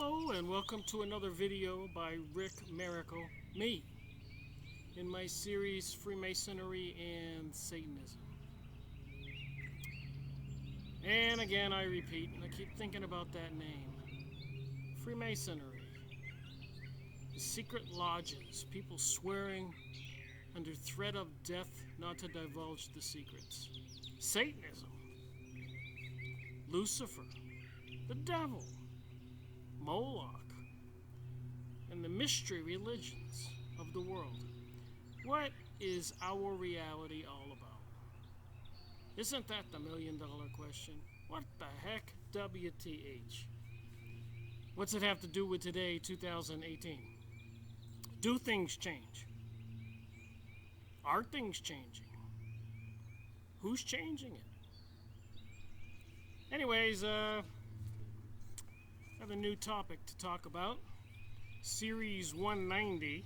Hello and welcome to another video by Rick Miracle, me, in my series Freemasonry and Satanism. And again I repeat, and I keep thinking about that name. Freemasonry. Secret lodges, people swearing under threat of death not to divulge the secrets. Satanism. Lucifer. The devil. Moloch, and the mystery religions of the world. What is our reality all about? Isn't that the million-dollar question? What the heck, WTH? What's it have to do with today, 2018? Do things change? Are things changing? Who's changing it? Anyways, I have a new topic to talk about. Series 190.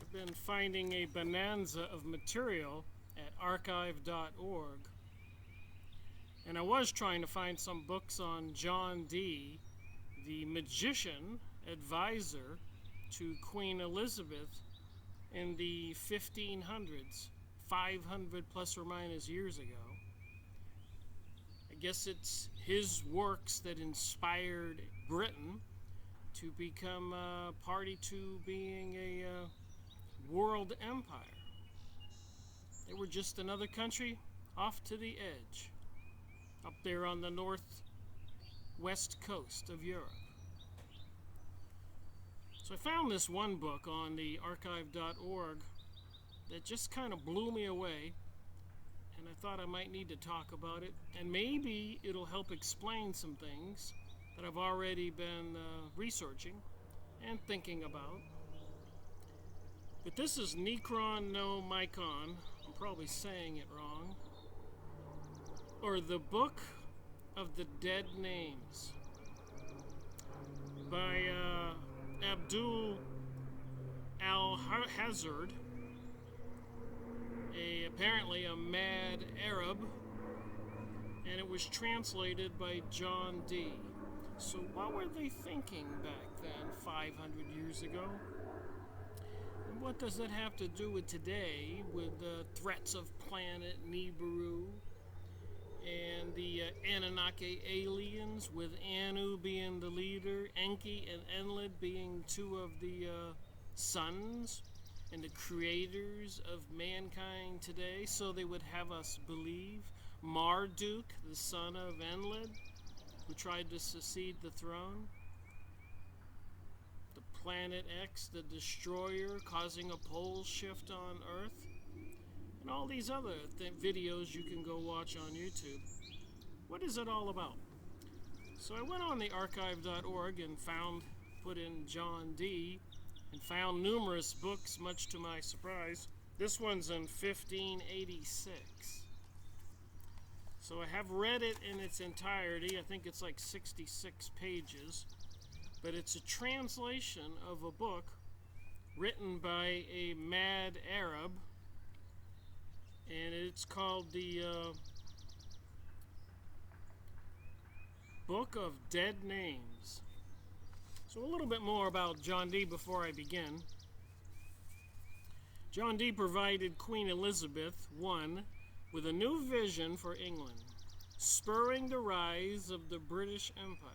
I've been finding a bonanza of material at archive.org, and I was trying to find some books on John Dee, the magician advisor to Queen Elizabeth in the 1500s, 500 plus or minus years ago. I guess it's his works that inspired Britain to become party to being a world empire. They were just another country off to the edge, up there on the northwest coast of Europe. So I found this one book on the archive.org that just kind of blew me away, and I thought I might need to talk about it, and maybe it'll help explain some things that I've already been researching and thinking about. But this is Necronomicon, I'm probably saying it wrong, or the Book of the Dead Names, by Abdul al-Hazard, apparently a mad Arab, and it was translated by John Dee. So what were they thinking back then, 500 years ago? And what does that have to do with today, with the threats of planet Nibiru, and the Anunnaki aliens, with Anu being the leader, Enki and Enlil being two of the sons and the creators of mankind today, so they would have us believe Marduk, the son of Enlil, who tried to succeed the throne, the Planet X, the destroyer, causing a pole shift on Earth, and all these other videos you can go watch on YouTube. What is it all about? So I went on the archive.org and put in John Dee, and found numerous books, much to my surprise. This one's in 1586. So I have read it in its entirety. I think it's like 66 pages. But it's a translation of a book written by a mad Arab, and it's called the Book of Dead Names. So a little bit more about John Dee before I begin. John Dee provided Queen Elizabeth I with a new vision for England, spurring the rise of the British Empire.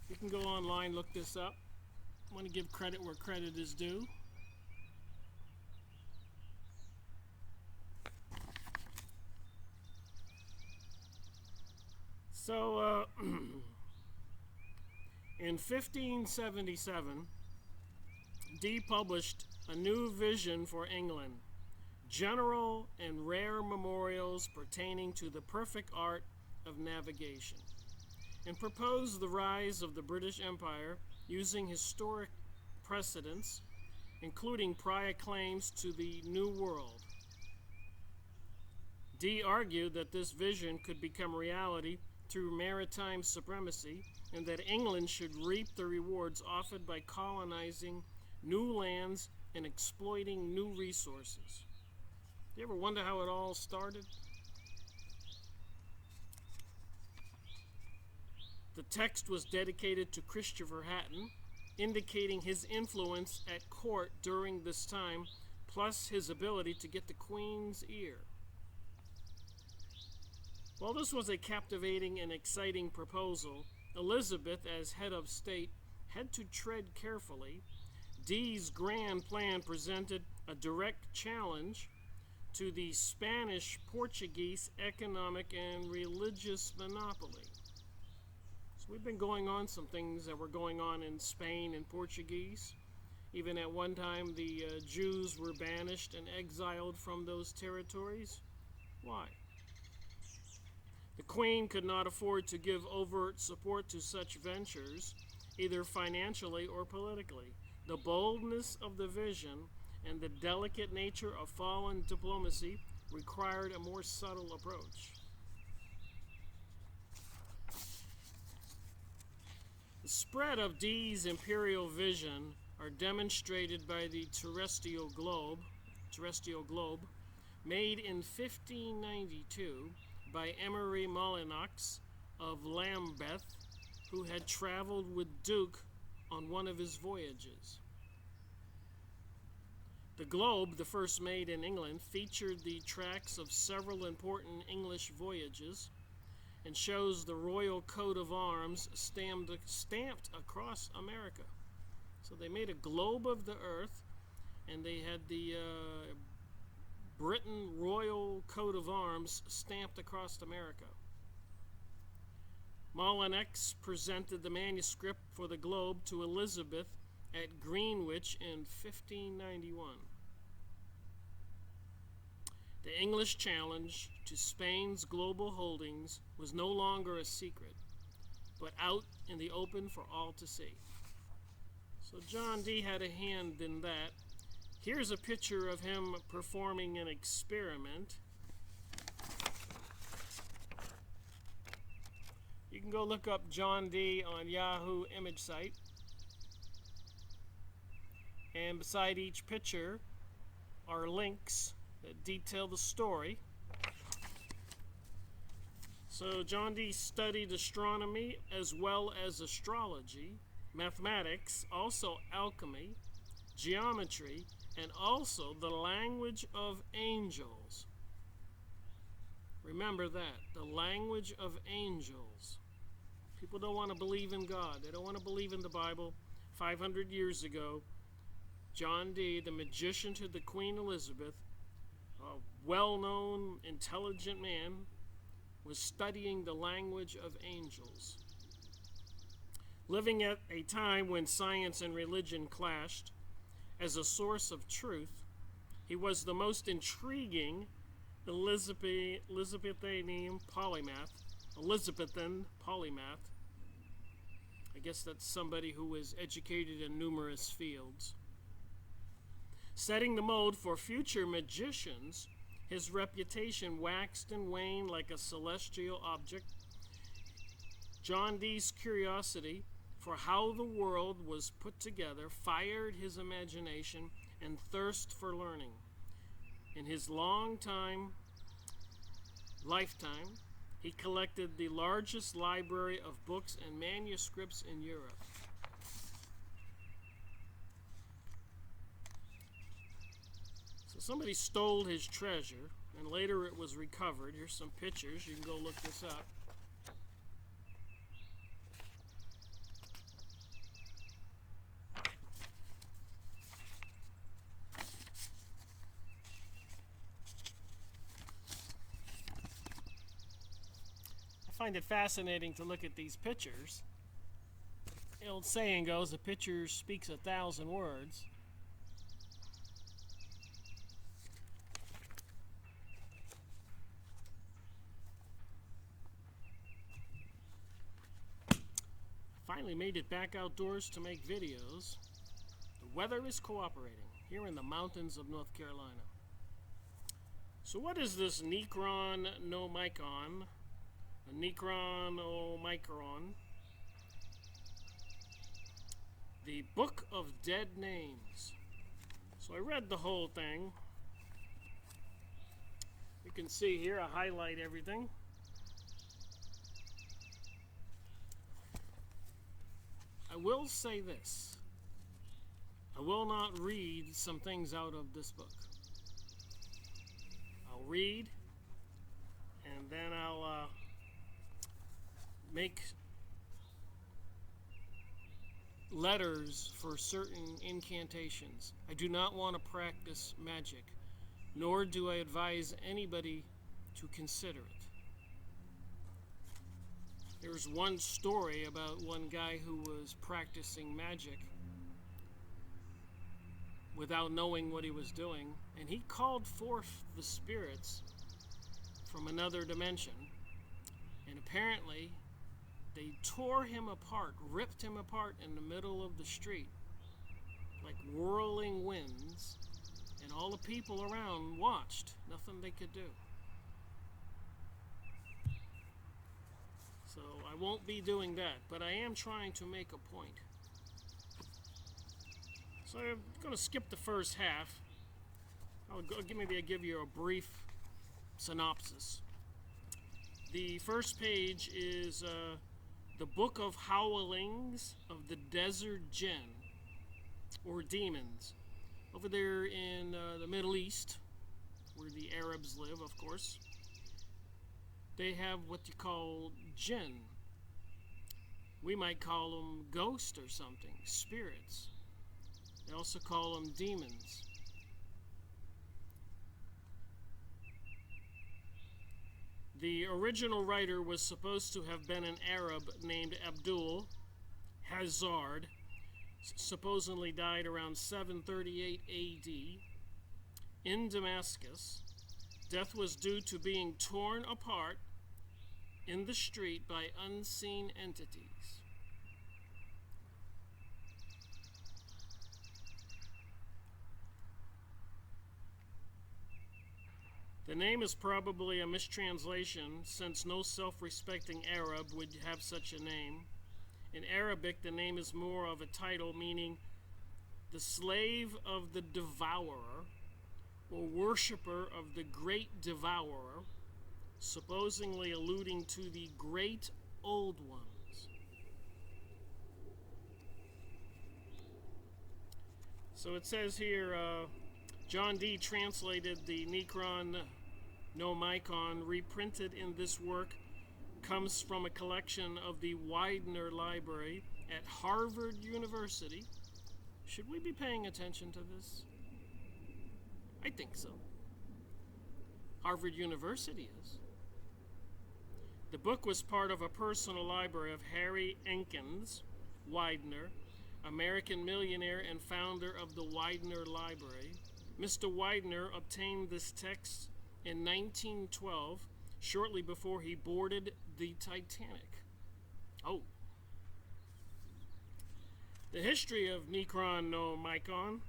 You can go online, look this up. I want to give credit where credit is due. So, in 1577, Dee published a new vision for England, general and rare memorials pertaining to the perfect art of navigation, and proposed the rise of the British Empire using historic precedents, including prior claims to the New World. Dee argued that this vision could become reality through maritime supremacy, and that England should reap the rewards offered by colonizing new lands, and exploiting new resources. You ever wonder how it all started? The text was dedicated to Christopher Hatton, indicating his influence at court during this time, plus his ability to get the Queen's ear. While this was a captivating and exciting proposal, Elizabeth, as head of state, had to tread carefully. Dee's grand plan presented a direct challenge to the Spanish-Portuguese economic and religious monopoly. So we've been going on some things that were going on in Spain and Portuguese. Even at one time, the Jews were banished and exiled from those territories. Why? The Queen could not afford to give overt support to such ventures, either financially or politically. The boldness of the vision and the delicate nature of foreign diplomacy required a more subtle approach. The spread of Dee's imperial vision are demonstrated by the terrestrial globe, made in 1592 by Emery Molyneux of Lambeth, who had traveled with Duke on one of his voyages. The globe, the first made in England, featured the tracks of several important English voyages and shows the royal coat of arms stamped across America. So they made a globe of the earth, and they had the Britain royal coat of arms stamped across America. Molyneux presented the manuscript for the globe to Elizabeth at Greenwich in 1591. The English challenge to Spain's global holdings was no longer a secret, but out in the open for all to see. So John Dee had a hand in that. Here's a picture of him performing an experiment. You can go look up John Dee on Yahoo image site. And beside each picture are links that detail the story. So John Dee studied astronomy as well as astrology, mathematics, also alchemy, geometry, and also the language of angels. Remember that, the language of angels. People don't want to believe in God. They don't want to believe in the Bible. 500 years ago, John Dee, the magician to the Queen Elizabeth, a well-known, intelligent man, was studying the language of angels. Living at a time when science and religion clashed, as a source of truth, he was the most intriguing Elizabethan polymath. I guess that's somebody who was educated in numerous fields. Setting the mode for future magicians, his reputation waxed and waned like a celestial object. John Dee's curiosity for how the world was put together fired his imagination and thirst for learning. In his lifetime, he collected the largest library of books and manuscripts in Europe. So somebody stole his treasure, and later it was recovered. Here's some pictures. You can go look this up. I find it fascinating to look at these pictures. The old saying goes, a picture speaks 1,000 words. Finally made it back outdoors to make videos. The weather is cooperating here in the mountains of North Carolina. So what is this Necronomicon? A Necronomicon. The Book of Dead Names. So I read the whole thing. You can see here, I highlight everything. I will say this. I will not read some things out of this book. I'll read, and then I'll make letters for certain incantations. I do not want to practice magic, nor do I advise anybody to consider it. There's one story about one guy who was practicing magic without knowing what he was doing, and he called forth the spirits from another dimension, and apparently they tore him apart, ripped him apart in the middle of the street like whirling winds, and all the people around watched. Nothing they could do. So I won't be doing that, but I am trying to make a point. So I'm going to skip the first half. Maybe I'll give you a brief synopsis. The first page is the Book of Howlings of the Desert Jinn, or demons. Over there in the Middle East, where the Arabs live, of course, they have what you call jinn. We might call them ghosts or something, spirits. They also call them demons. The original writer was supposed to have been an Arab named Abdul Hazard, supposedly died around 738 AD in Damascus. Death was due to being torn apart in the street by unseen entities. The name is probably a mistranslation, since no self-respecting Arab would have such a name. In Arabic, the name is more of a title, meaning the slave of the devourer, or worshipper of the great devourer, supposedly alluding to the great old ones. So it says here, John Dee translated the Necronomicon, reprinted in this work, comes from a collection of the Widener Library at Harvard University. Should we be paying attention to this? I think so. Harvard University is. The book was part of a personal library of Harry Enkins Widener, American millionaire and founder of the Widener Library. Mr. Widener obtained this text in 1912, shortly before he boarded the Titanic. Oh. The history of Necronomicon.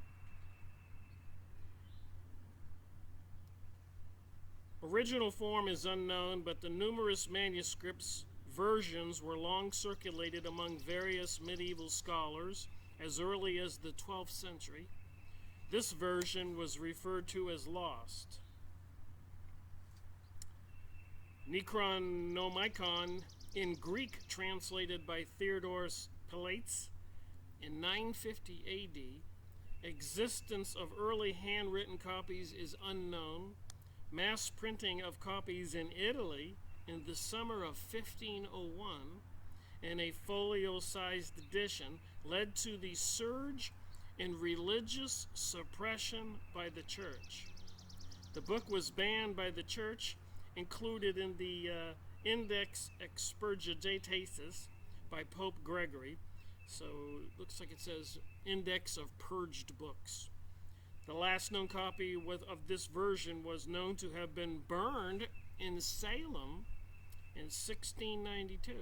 Original form is unknown, but the numerous manuscripts versions were long circulated among various medieval scholars as early as the 12th century. This version was referred to as lost. Necronomicon in Greek, translated by Theodoros Pilates in 950 AD. Existence of early handwritten copies is unknown. Mass printing of copies in Italy in the summer of 1501 and a folio-sized edition led to the surge in religious suppression by the church. The book was banned by the church, included in the Index Expurgitatis by Pope Gregory. So it looks like it says Index of Purged Books. The last known copy of this version was known to have been burned in Salem in 1692.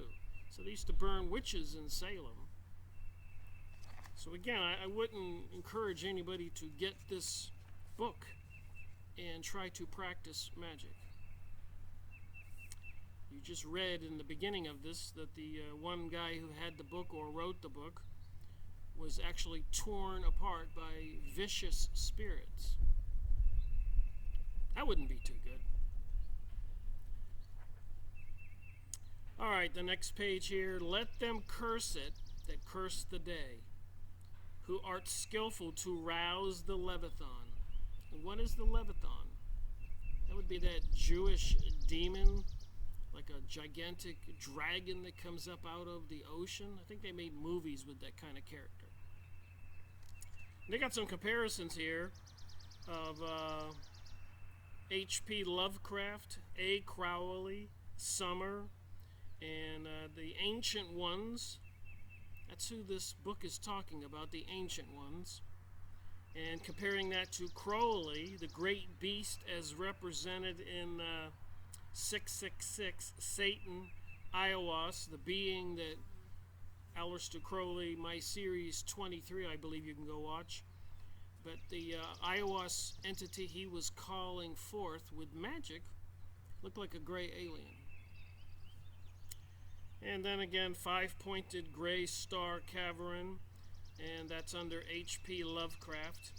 So they used to burn witches in Salem. So again, I wouldn't encourage anybody to get this book and try to practice magic. You just read in the beginning of this that the one guy who had the book or wrote the book was actually torn apart by vicious spirits. That wouldn't be too good. All right, the next page here. Let them curse it that curse the day, who art skillful to rouse the Leviathan. And what is the Leviathan? That would be that Jewish demon, like a gigantic dragon that comes up out of the ocean. I think they made movies with that kind of character. And they got some comparisons here of H.P. Lovecraft, A. Crowley, Summer, and the Ancient Ones. That's who this book is talking about, the Ancient Ones. And comparing that to Crowley, the great beast as represented in 666, Satan, Iwas, the being that Aleister Crowley, my series 23, I believe you can go watch. But the Iwas entity he was calling forth with magic looked like a gray alien. And then again, five-pointed gray star cavern, and that's under H.P. Lovecraft.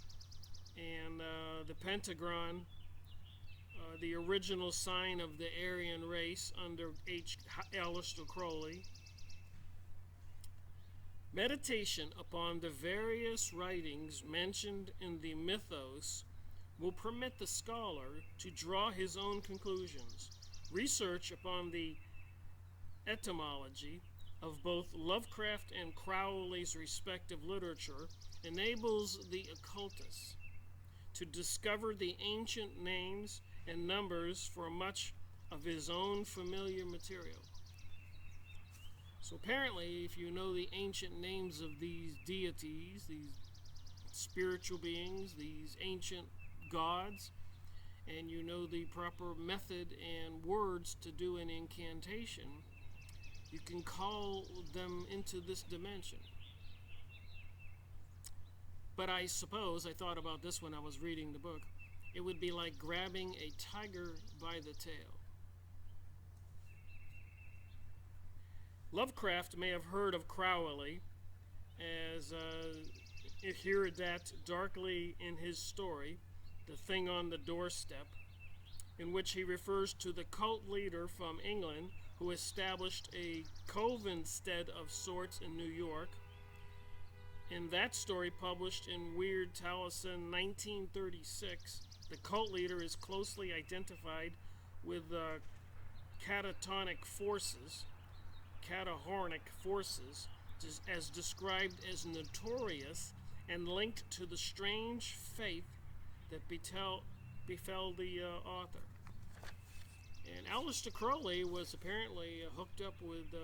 And the pentagon, the original sign of the Aryan race under Aleister Crowley. Meditation upon the various writings mentioned in the mythos will permit the scholar to draw his own conclusions. Research upon the etymology of both Lovecraft and Crowley's respective literature enables the occultist to discover the ancient names and numbers for much of his own familiar material. So apparently, if you know the ancient names of these deities, these spiritual beings, these ancient gods, and you know the proper method and words to do an incantation, you can call them into this dimension. But I suppose, I thought about this when I was reading the book, it would be like grabbing a tiger by the tail. Lovecraft may have heard of Crowley, as he heard that darkly in his story, The Thing on the Doorstep, in which he refers to the cult leader from England who established a covenstead of sorts in New York. In that story, published in Weird Taliesin 1936, the cult leader is closely identified with catatonic forces, as described as notorious and linked to the strange faith that befell the author. And Aleister Crowley was apparently hooked up with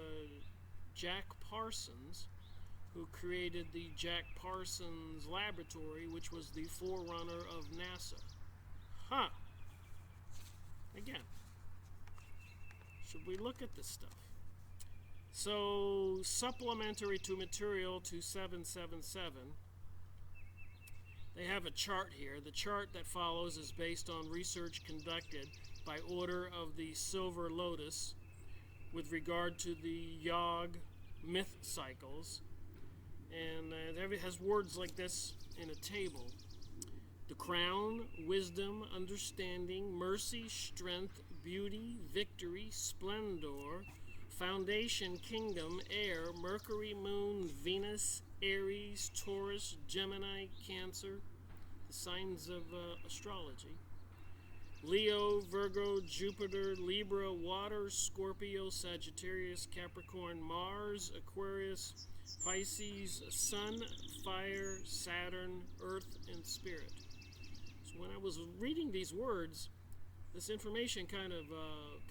Jack Parsons, who created the Jack Parsons Laboratory, which was the forerunner of NASA. Huh. Again, should we look at this stuff? So, supplementary to material 2777, they have a chart here. The chart that follows is based on research conducted by order of the Silver Lotus with regard to the Yog myth cycles. And it has words like this in a table. The crown, wisdom, understanding, mercy, strength, beauty, victory, splendor, foundation, kingdom, air, Mercury, moon, Venus, Aries, Taurus, Gemini, Cancer, the signs of astrology. Leo, Virgo, Jupiter, Libra, water, Scorpio, Sagittarius, Capricorn, Mars, Aquarius, Pisces, Sun, Fire, Saturn, Earth, and Spirit. So when I was reading these words, this information kind of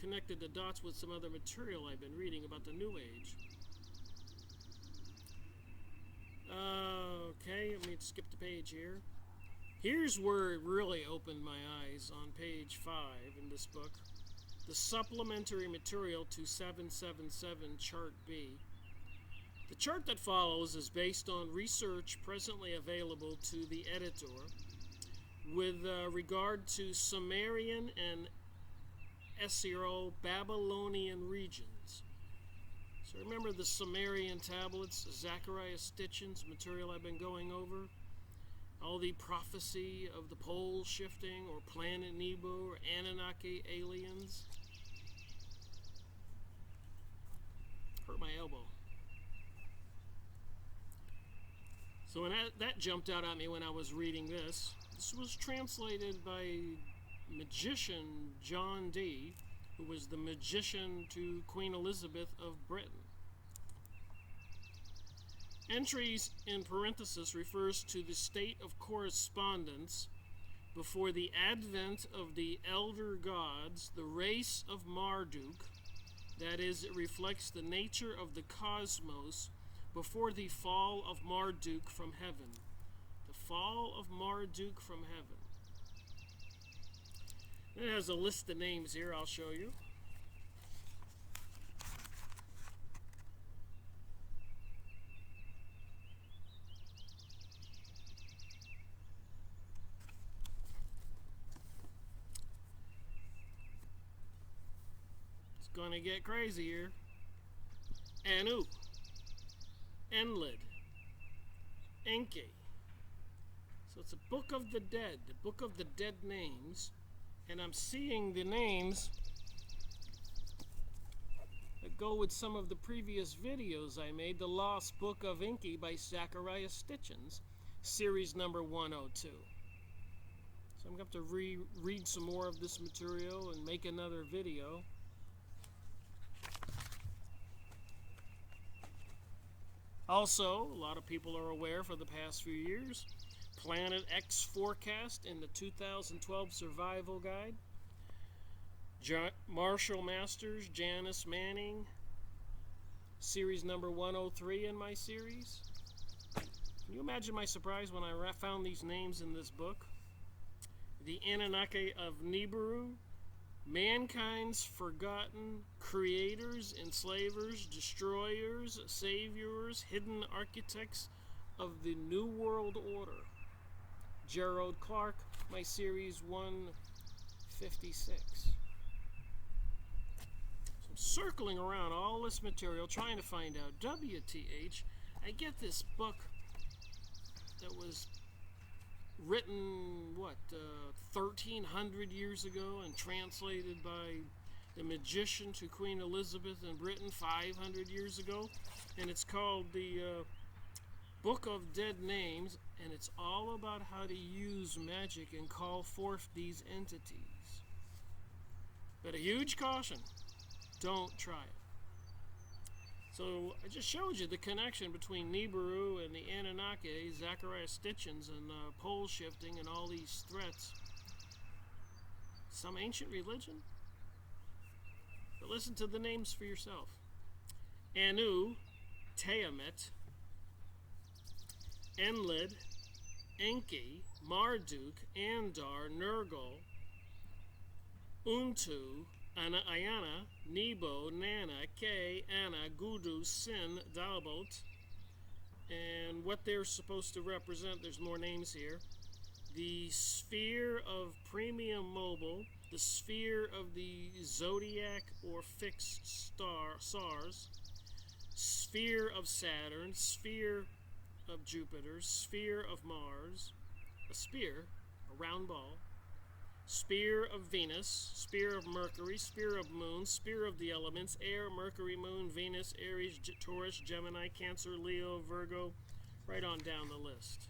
connected the dots with some other material I've been reading about the New Age. Okay, let me skip the page here. Here's where it really opened my eyes on page 5 in this book. The supplementary material to 777 Chart B. The chart that follows is based on research presently available to the editor with regard to Sumerian and Assyro-Babylonian regions. So remember the Sumerian tablets, Zachariah Stitchin's material I've been going over? All the prophecy of the pole shifting or planet Nebo or Anunnaki aliens. Hurt my elbow. So when that jumped out at me when I was reading this. This was translated by magician John Dee, who was the magician to Queen Elizabeth of Britain. Entries in parenthesis refers to the state of correspondence before the advent of the elder gods, the race of Marduk. That is, it reflects the nature of the cosmos before the fall of Marduk from heaven. The fall of Marduk from heaven. It has a list of names here I'll show you. It's gonna get crazy here. Anu, Enlil, Enki. So it's a book of the dead, the book of the dead names, and I'm seeing the names that go with some of the previous videos I made, the Lost Book of Enki by Zachariah Stitchin, series number 102. So I'm going to have to read some more of this material and make another video. Also, a lot of people are aware for the past few years, Planet X forecast in the 2012 Survival Guide. Marshall Masters, Janice Manning, series number 103 in my series. Can you imagine my surprise when I found these names in this book? The Anunnaki of Nibiru, mankind's forgotten creators, enslavers, destroyers, saviors, hidden architects of the New World Order. Gerald Clark, my series 156. So I'm circling around all this material trying to find out. WTH, I get this book that was written, 1,300 years ago and translated by the magician to Queen Elizabeth in Britain 500 years ago. And it's called the Book of Dead Names, and it's all about how to use magic and call forth these entities. But a huge caution, don't try it. So I just showed you the connection between Nibiru and the Anunnaki, Zachariah Stitchin, and pole shifting and all these threats. Some ancient religion? But listen to the names for yourself. Anu, Tiamat, Enlil, Enki, Marduk, Andar, Nergal, Untu, Ayana, Nebo, Nana, Ke, Anna, Gudu, Sin, Dalbot, and what they're supposed to represent, there's more names here. The sphere of premium mobile, the sphere of the zodiac or fixed stars, sphere of Saturn, sphere of Jupiter, sphere of Mars, a spear, a round ball, sphere of Venus, sphere of Mercury, sphere of Moon, sphere of the elements, air, Mercury, Moon, Venus, Aries, Taurus, Gemini, Cancer, Leo, Virgo, right on down the list.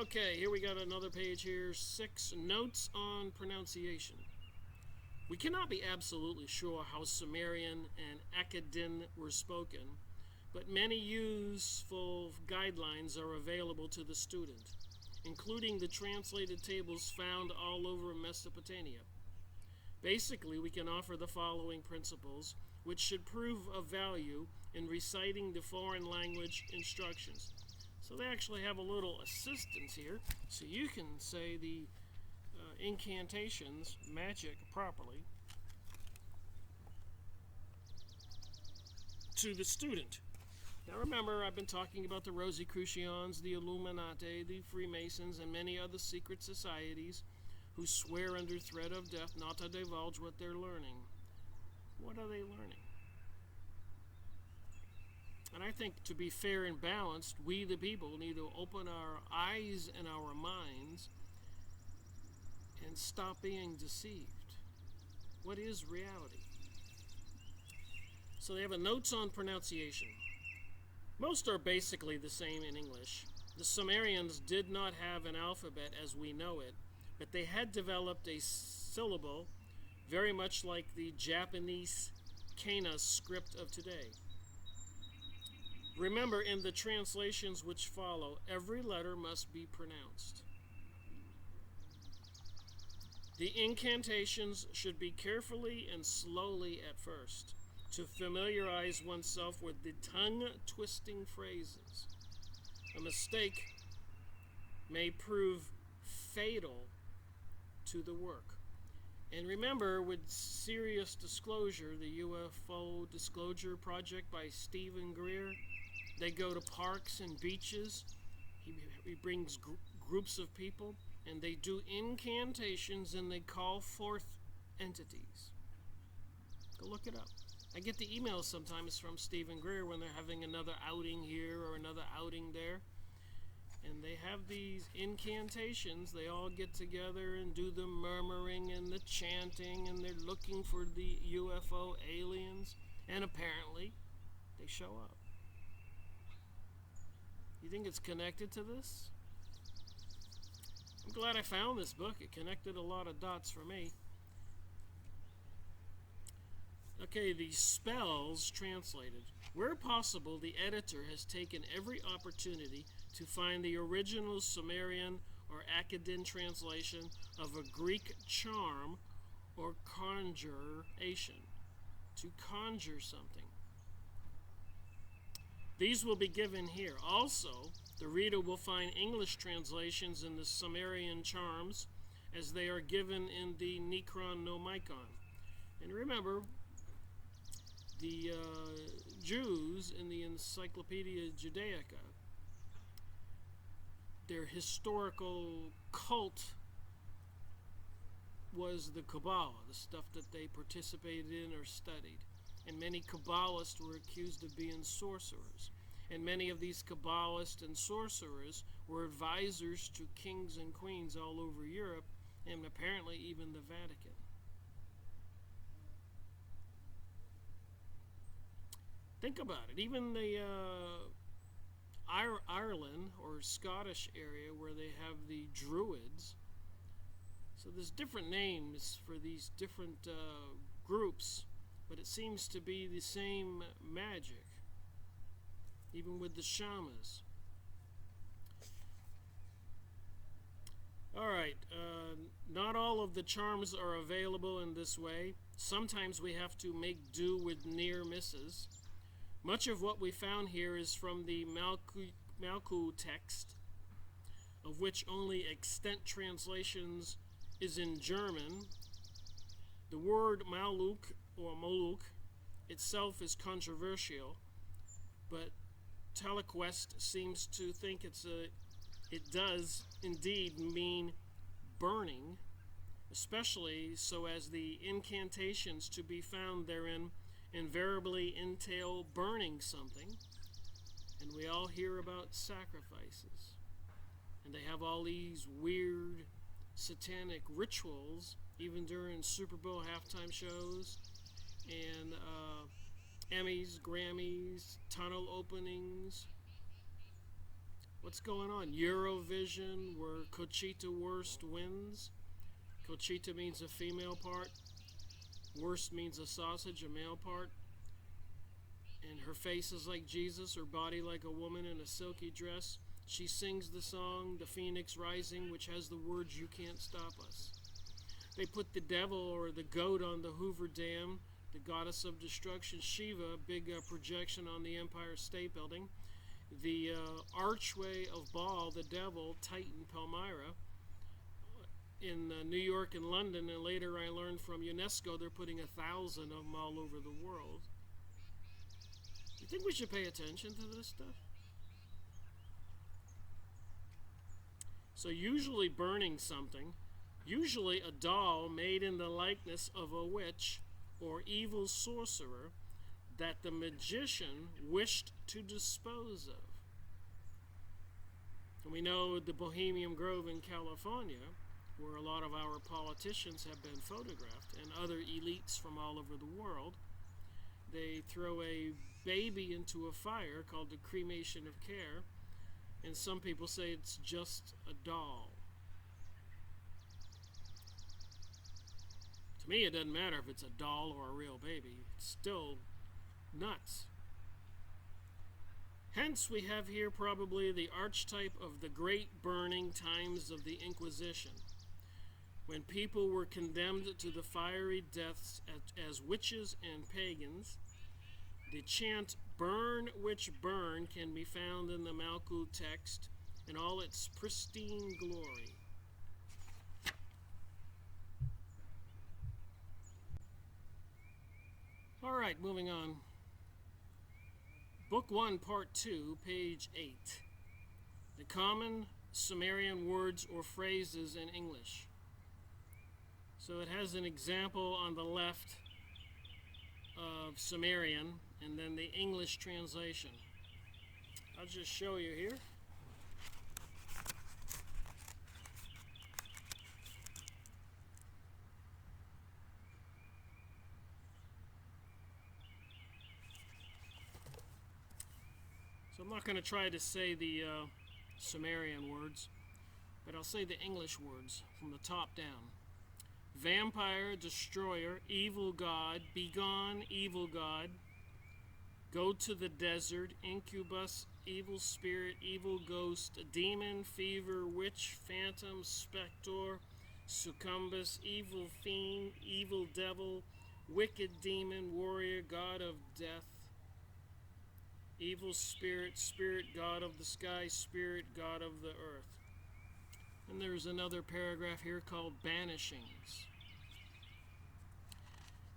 Okay, here we got another page here, 6 notes on pronunciation. We cannot be absolutely sure how Sumerian and Akkadian were spoken, but many useful guidelines are available to the student, including the translated tables found all over Mesopotamia. Basically, we can offer the following principles, which should prove of value in reciting the foreign language instructions. So they actually have a little assistance here, so you can say the incantations, magic, properly to the student. Now remember, I've been talking about the Rosicrucians, the Illuminati, the Freemasons, and many other secret societies who swear under threat of death not to divulge what they're learning. What are they learning? And I think, to be fair and balanced, we the people need to open our eyes and our minds and stop being deceived. What is reality? So they have a notes on pronunciation. Most are basically the same in English. The Sumerians did not have an alphabet as we know it, but they had developed a syllable very much like the Japanese kana script of today. Remember, in the translations which follow, every letter must be pronounced. The incantations should be carefully and slowly at first, to familiarize oneself with the tongue-twisting phrases. A mistake may prove fatal to the work. And remember, with Serious Disclosure, the UFO Disclosure Project by Stephen Greer, they go to parks and beaches. He brings groups of people, and they do incantations, and they call forth entities. Go look it up. I get the emails sometimes from Stephen Greer when they're having another outing here or another outing there. And they have these incantations. They all get together and do the murmuring and the chanting, and they're looking for the UFO aliens. And apparently, they show up. You think it's connected to this? I'm glad I found this book. It connected a lot of dots for me. Okay, the spells translated. Where possible, the editor has taken every opportunity to find the original Sumerian or Akkadian translation of a Greek charm or conjuration, to conjure something. These will be given here. Also, the reader will find English translations in the Sumerian charms as they are given in the Necronomicon. And remember, the Jews in the Encyclopedia Judaica, their historical cult was the Kabbalah, the stuff that they participated in or studied. And many Kabbalists were accused of being sorcerers. And many of these Kabbalists and sorcerers were advisors to kings and queens all over Europe, and apparently even the Vatican. Think about it. Even the Ireland or Scottish area where they have the Druids. So there's different names for these different groups, but it seems to be the same magic, even with the shamans. Alright, not all of the charms are available in this way. Sometimes we have to make do with near misses. Much of what we found here is from the Malku text, of which only extant translations is in German. The word Maluk or Moluk itself is controversial, but Telequest seems to think it does indeed mean burning, especially so as the incantations to be found therein invariably entail burning something. And we all hear about sacrifices, and they have all these weird satanic rituals even during Super Bowl halftime shows and Emmys, Grammys, tunnel openings. What's going on? Eurovision, where Conchita Wurst wins. Conchita means a female part. Wurst means a sausage, a male part. And her face is like Jesus, her body like a woman in a silky dress. She sings the song, The Phoenix Rising, which has the words, "You can't stop us." They put the devil or the goat on the Hoover Dam, the goddess of destruction, Shiva, big projection on the Empire State Building. The archway of Baal, the devil, Titan, Palmyra, in New York and London, and later I learned from UNESCO they're putting 1,000 of them all over the world. You think we should pay attention to this stuff? So usually burning something usually a doll made in the likeness of a witch or evil sorcerer that the magician wished to dispose of. And we know the Bohemian Grove in California, where a lot of our politicians have been photographed, and other elites from all over the world, they throw a baby into a fire called the cremation of care, and some people say it's just a doll. To me, it doesn't matter if it's a doll or a real baby. It's still nuts. Hence, we have here probably the archetype of the great burning times of the Inquisition, when people were condemned to the fiery deaths as witches and pagans. The chant, "Burn, witch, burn," can be found in the Malku text in all its pristine glory. All right, moving on. Book 1, Part 2, page 8. The common Sumerian words or phrases in English. So it has an example on the left of Sumerian and then the English translation. I'll just show you here. So I'm not going to try to say the Sumerian words, but I'll say the English words from the top down. Vampire, destroyer, evil god, begone, evil god, go to the desert, incubus, evil spirit, evil ghost, demon, fever, witch, phantom, spectre, succumbus, evil fiend, evil devil, wicked demon, warrior, god of death, evil spirit, spirit god of the sky, spirit god of the earth. And there's another paragraph here called banishings.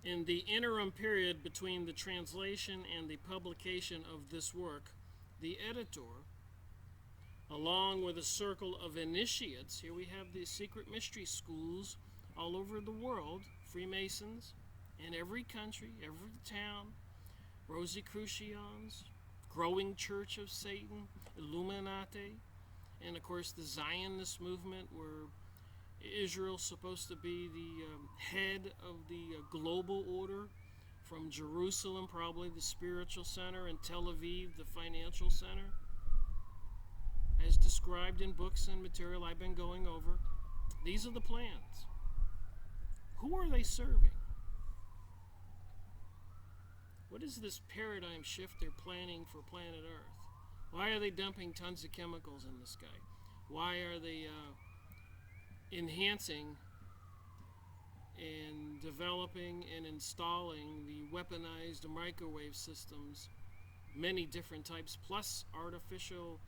In the interim period between the translation and the publication of this work, the editor, along with a circle of initiates, here we have the secret mystery schools all over the world, Freemasons in every country, every town, Rosicrucians, Growing Church of Satan, Illuminati, and of course the Zionist movement, where Israel's supposed to be the head of the global order, from Jerusalem, probably the spiritual center, and Tel Aviv, the financial center, as described in books and material I've been going over. These are the plans. Who are they serving? What is this paradigm shift they're planning for planet Earth? Why are they dumping tons of chemicals in the sky? Why are they enhancing and developing and installing the weaponized microwave systems, many different types, plus artificial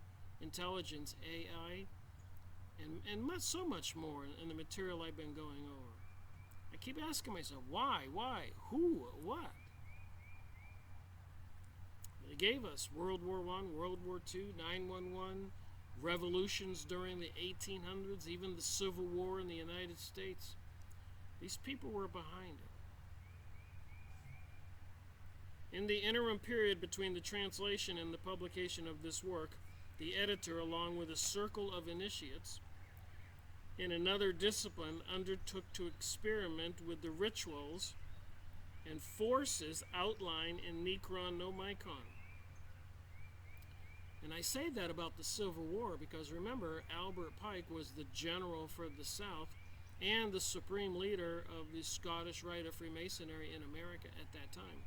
intelligence, AI, and so much more in the material I've been going over? I keep asking myself, why, who, what? They gave us World War I, World War II, 9/11, revolutions during the 1800s, even the Civil War in the United States. These people were behind it. In the interim period between the translation and the publication of this work, the editor, along with a circle of initiates in another discipline, undertook to experiment with the rituals and forces outlined in Necronomicon. And I say that about the Civil War because remember, Albert Pike was the general for the South and the supreme leader of the Scottish Rite of Freemasonry in America at that time,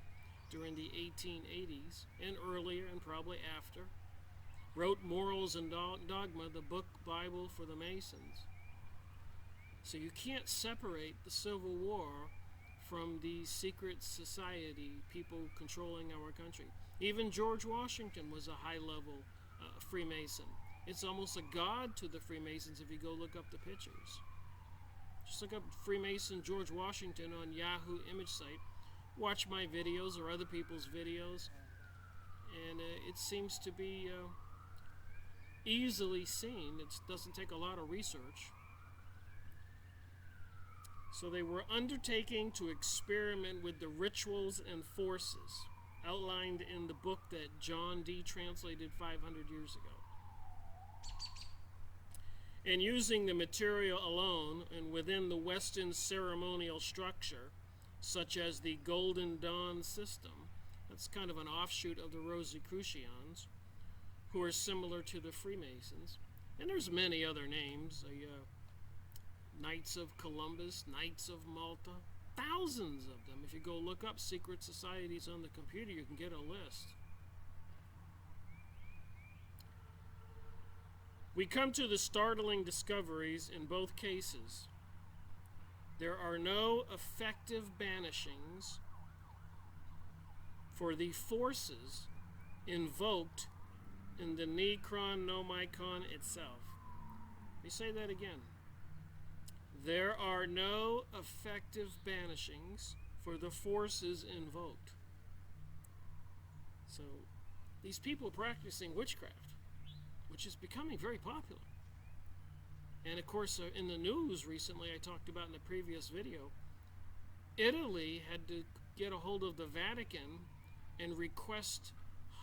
during the 1880s and earlier and probably after. Wrote Morals and Dogma, the book Bible for the Masons. So you can't separate the Civil War from the secret society, people controlling our country. Even George Washington was a high-level Freemason. It's almost a god to the Freemasons if you go look up the pictures. Just look up Freemason George Washington on Yahoo image site. Watch my videos or other people's videos. And it seems to be easily seen. It doesn't take a lot of research. So they were undertaking to experiment with the rituals and forces outlined in the book that John Dee translated 500 years ago. And using the material alone and within the Western ceremonial structure, such as the Golden Dawn system, that's kind of an offshoot of the Rosicrucians, who are similar to the Freemasons. And there's many other names, Knights of Columbus, Knights of Malta, thousands of them. If you go look up secret societies on the computer, you can get a list. We come to the startling discoveries in both cases. There are no effective banishings for the forces invoked in the Necronomicon itself. Let me say that again. There are no effective banishings for the forces invoked. So, these people practicing witchcraft, which is becoming very popular. And of course, in the news recently, I talked about in the previous video, Italy had to get a hold of the Vatican and request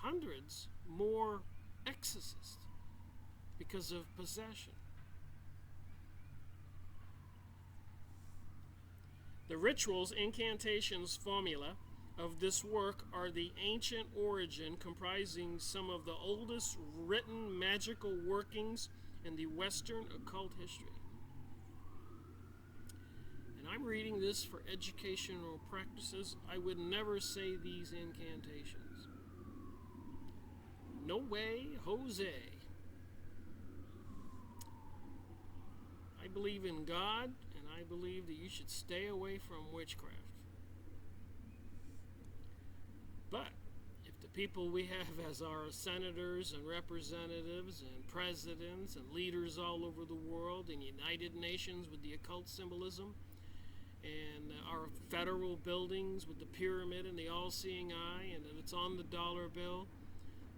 hundreds more exorcists because of possession. The rituals, incantations, formula of this work are the ancient origin comprising some of the oldest written magical workings in the Western occult history. And I'm reading this for educational practices. I would never say these incantations. No way, Jose. I believe in God, and I believe that you should stay away from witchcraft. But if the people we have as our senators and representatives and presidents and leaders all over the world and United Nations with the occult symbolism and our federal buildings with the pyramid and the all-seeing eye and it's on the dollar bill,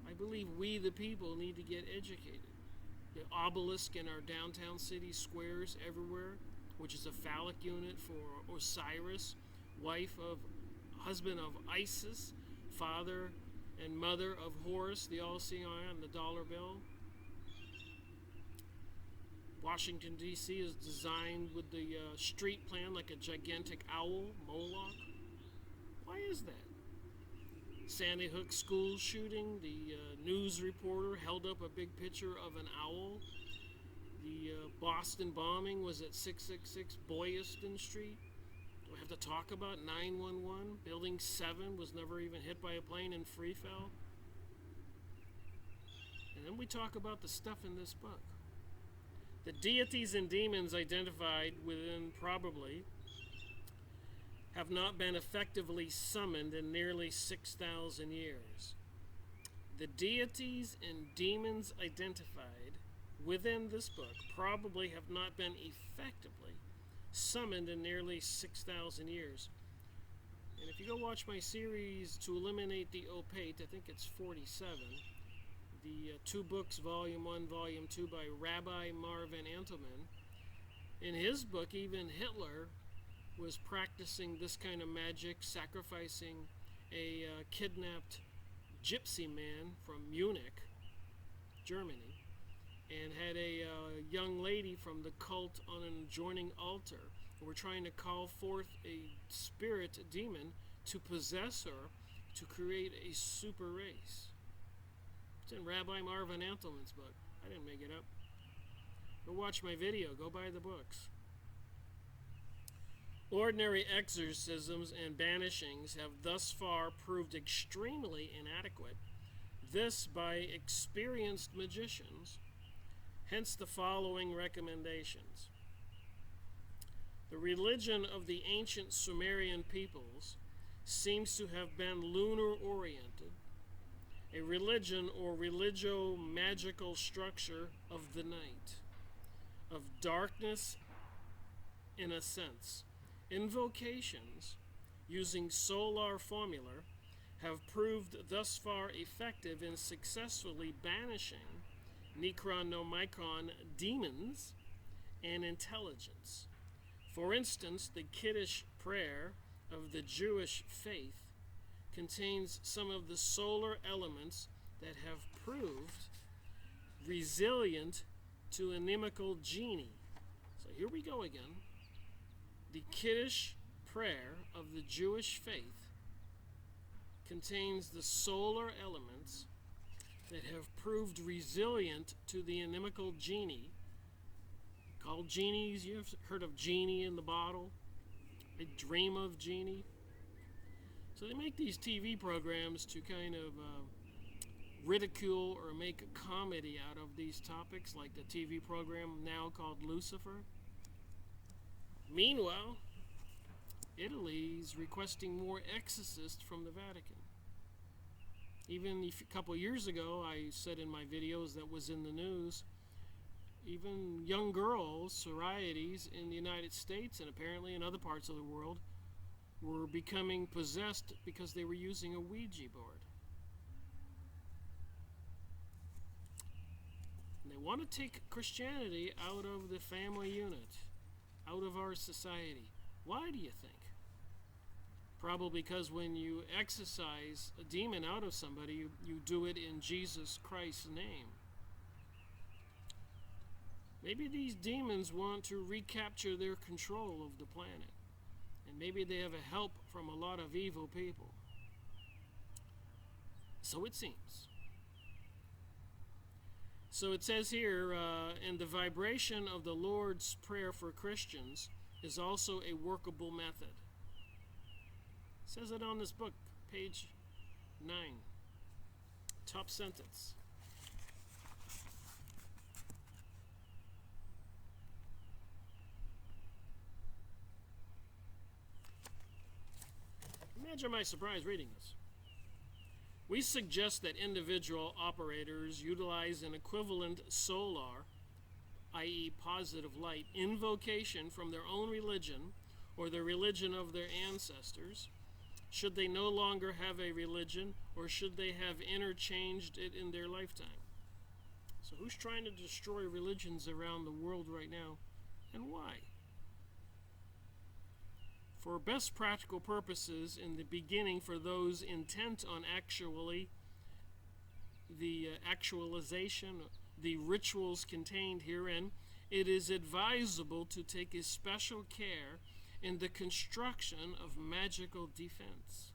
I believe we the people need to get educated. The obelisk in our downtown city squares everywhere, which is a phallic unit for Osiris, husband of Isis, father and mother of Horus, the all-seeing eye on the dollar bill. Washington, D.C. is designed with the street plan like a gigantic owl, Moloch. Why is that? Sandy Hook school shooting, the news reporter held up a big picture of an owl. The Boston bombing was at 666 Boylston Street. Do I have to talk about 911? Building 7 was never even hit by a plane and free fell. And then we talk about the stuff in this book. The deities and demons identified within probably have not been effectively summoned in nearly 6,000 years. The deities and demons identified within this book probably have not been effectively summoned in nearly 6,000 years. And if you go watch my series To Eliminate the Opate, I think it's 47, the 2 books, Volume 1, Volume 2 by Rabbi Marvin Antelman, in his book, even Hitler was practicing this kind of magic, sacrificing a kidnapped gypsy man from Munich, Germany, and had a young lady from the cult on an adjoining altar. We're trying to call forth a spirit demon to possess her to create a super race. It's in Rabbi Marvin Antelman's book. I didn't make it up. Go watch my video. Go buy the books. Ordinary exorcisms and banishings have thus far proved extremely inadequate, this by experienced magicians, hence the following recommendations. The religion of the ancient Sumerian peoples seems to have been lunar-oriented, a religion or religio-magical structure of the night, of darkness in a sense. Invocations using solar formula have proved thus far effective in successfully banishing Necronomicon demons and intelligence. For instance, the Kiddush prayer of the Jewish faith contains some of the solar elements that have proved resilient to inimical genie. So here we go again. The Kiddush prayer of the Jewish faith contains the solar elements that have proved resilient to the inimical genie. Called genies, you've heard of genie in the bottle? A dream of genie. So they make these TV programs to kind of ridicule or make a comedy out of these topics, like the TV program now called Lucifer. Meanwhile, Italy's requesting more exorcists from the Vatican. Even a couple years ago, I said in my videos that was in the news, even young girls, sororities in the United States and apparently in other parts of the world, were becoming possessed because they were using a Ouija board. And they want to take Christianity out of the family unit, out of our society. Why do you think? Probably because when you exorcise a demon out of somebody, you do it in Jesus Christ's name. Maybe these demons want to recapture their control of the planet. And maybe they have a help from a lot of evil people. So it seems. So it says here, and the vibration of the Lord's Prayer for Christians is also a workable method. It says it on this book, page 9. Top sentence. Imagine my surprise reading this. We suggest that individual operators utilize an equivalent solar, i.e. positive light, invocation from their own religion or the religion of their ancestors, should they no longer have a religion, or should they have interchanged it in their lifetime. So who's trying to destroy religions around the world right now, and why? For best practical purposes, in the beginning, for those intent on the actualization, the rituals contained herein, it is advisable to take a special care in the construction of magical defense.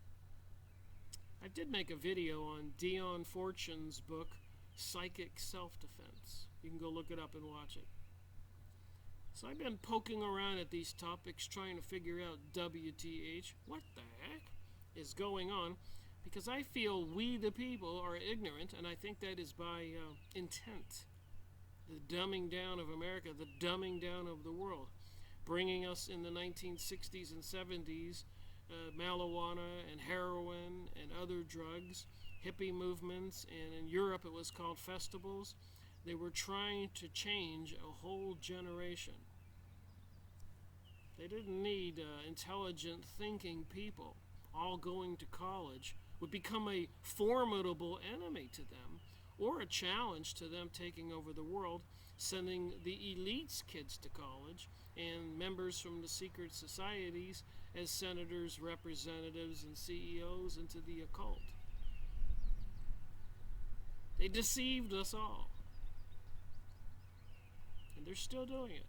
I did make a video on Dion Fortune's book, Psychic Self-Defense. You can go look it up and watch it. So I've been poking around at these topics, trying to figure out WTH, what the heck is going on, because I feel we the people are ignorant, and I think that is by intent. The dumbing down of America, the dumbing down of the world, bringing us in the 1960s and 70s marijuana and heroin and other drugs, hippie movements, and in Europe it was called festivals. They were trying to change a whole generation. They didn't need intelligent thinking people all going to college would become a formidable enemy to them, or a challenge to them taking over the world, sending the elites' kids to college and members from the secret societies as senators, representatives, and CEOs into the occult. They deceived us all. And they're still doing it.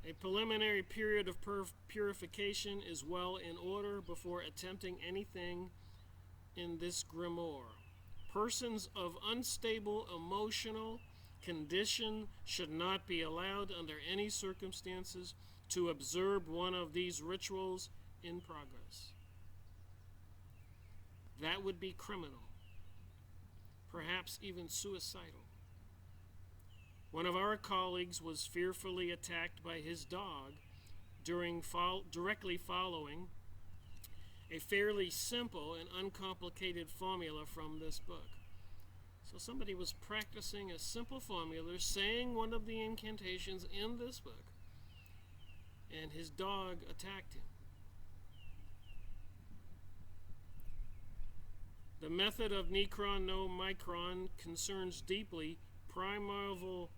A preliminary period of purification is well in order before attempting anything in this grimoire. Persons of unstable emotional condition should not be allowed under any circumstances to observe one of these rituals in progress. That would be criminal, perhaps even suicidal. One of our colleagues was fearfully attacked by his dog directly following a fairly simple and uncomplicated formula from this book. So somebody was practicing a simple formula, saying one of the incantations in this book, and his dog attacked him. The method of Necronomicon concerns deeply primeval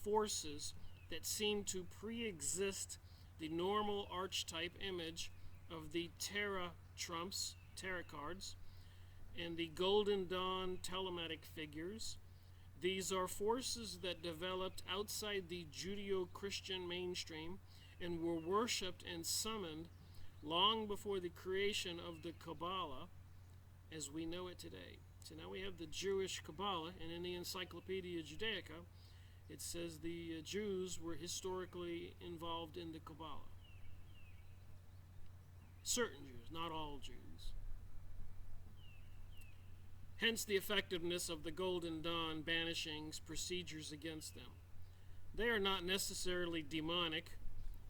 forces that seem to pre-exist the normal archetype image of the Terra trumps, tarot cards, and the Golden Dawn telematic figures. These are forces that developed outside the Judeo-Christian mainstream and were worshipped and summoned long before the creation of the Kabbalah as we know it today. So now we have the Jewish Kabbalah, and in the Encyclopedia Judaica, it says the Jews were historically involved in the Kabbalah. Certain Jews, not all Jews. Hence the effectiveness of the Golden Dawn banishings procedures against them. They are not necessarily demonic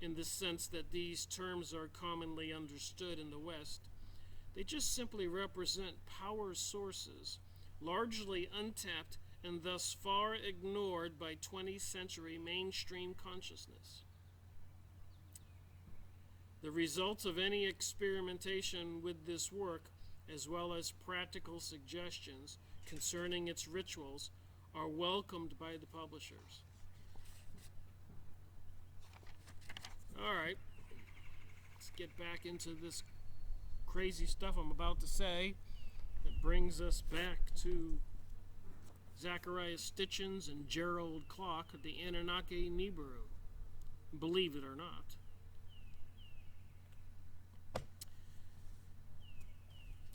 in the sense that these terms are commonly understood in the West. They just simply represent power sources, largely untapped and thus far ignored by 20th century mainstream consciousness. The results of any experimentation with this work, as well as practical suggestions concerning its rituals, are welcomed by the publishers. All right, let's get back into this crazy stuff I'm about to say that brings us back to Zachariah Stitchins and Gerald Clark of the Anunnaki Nibiru, believe it or not.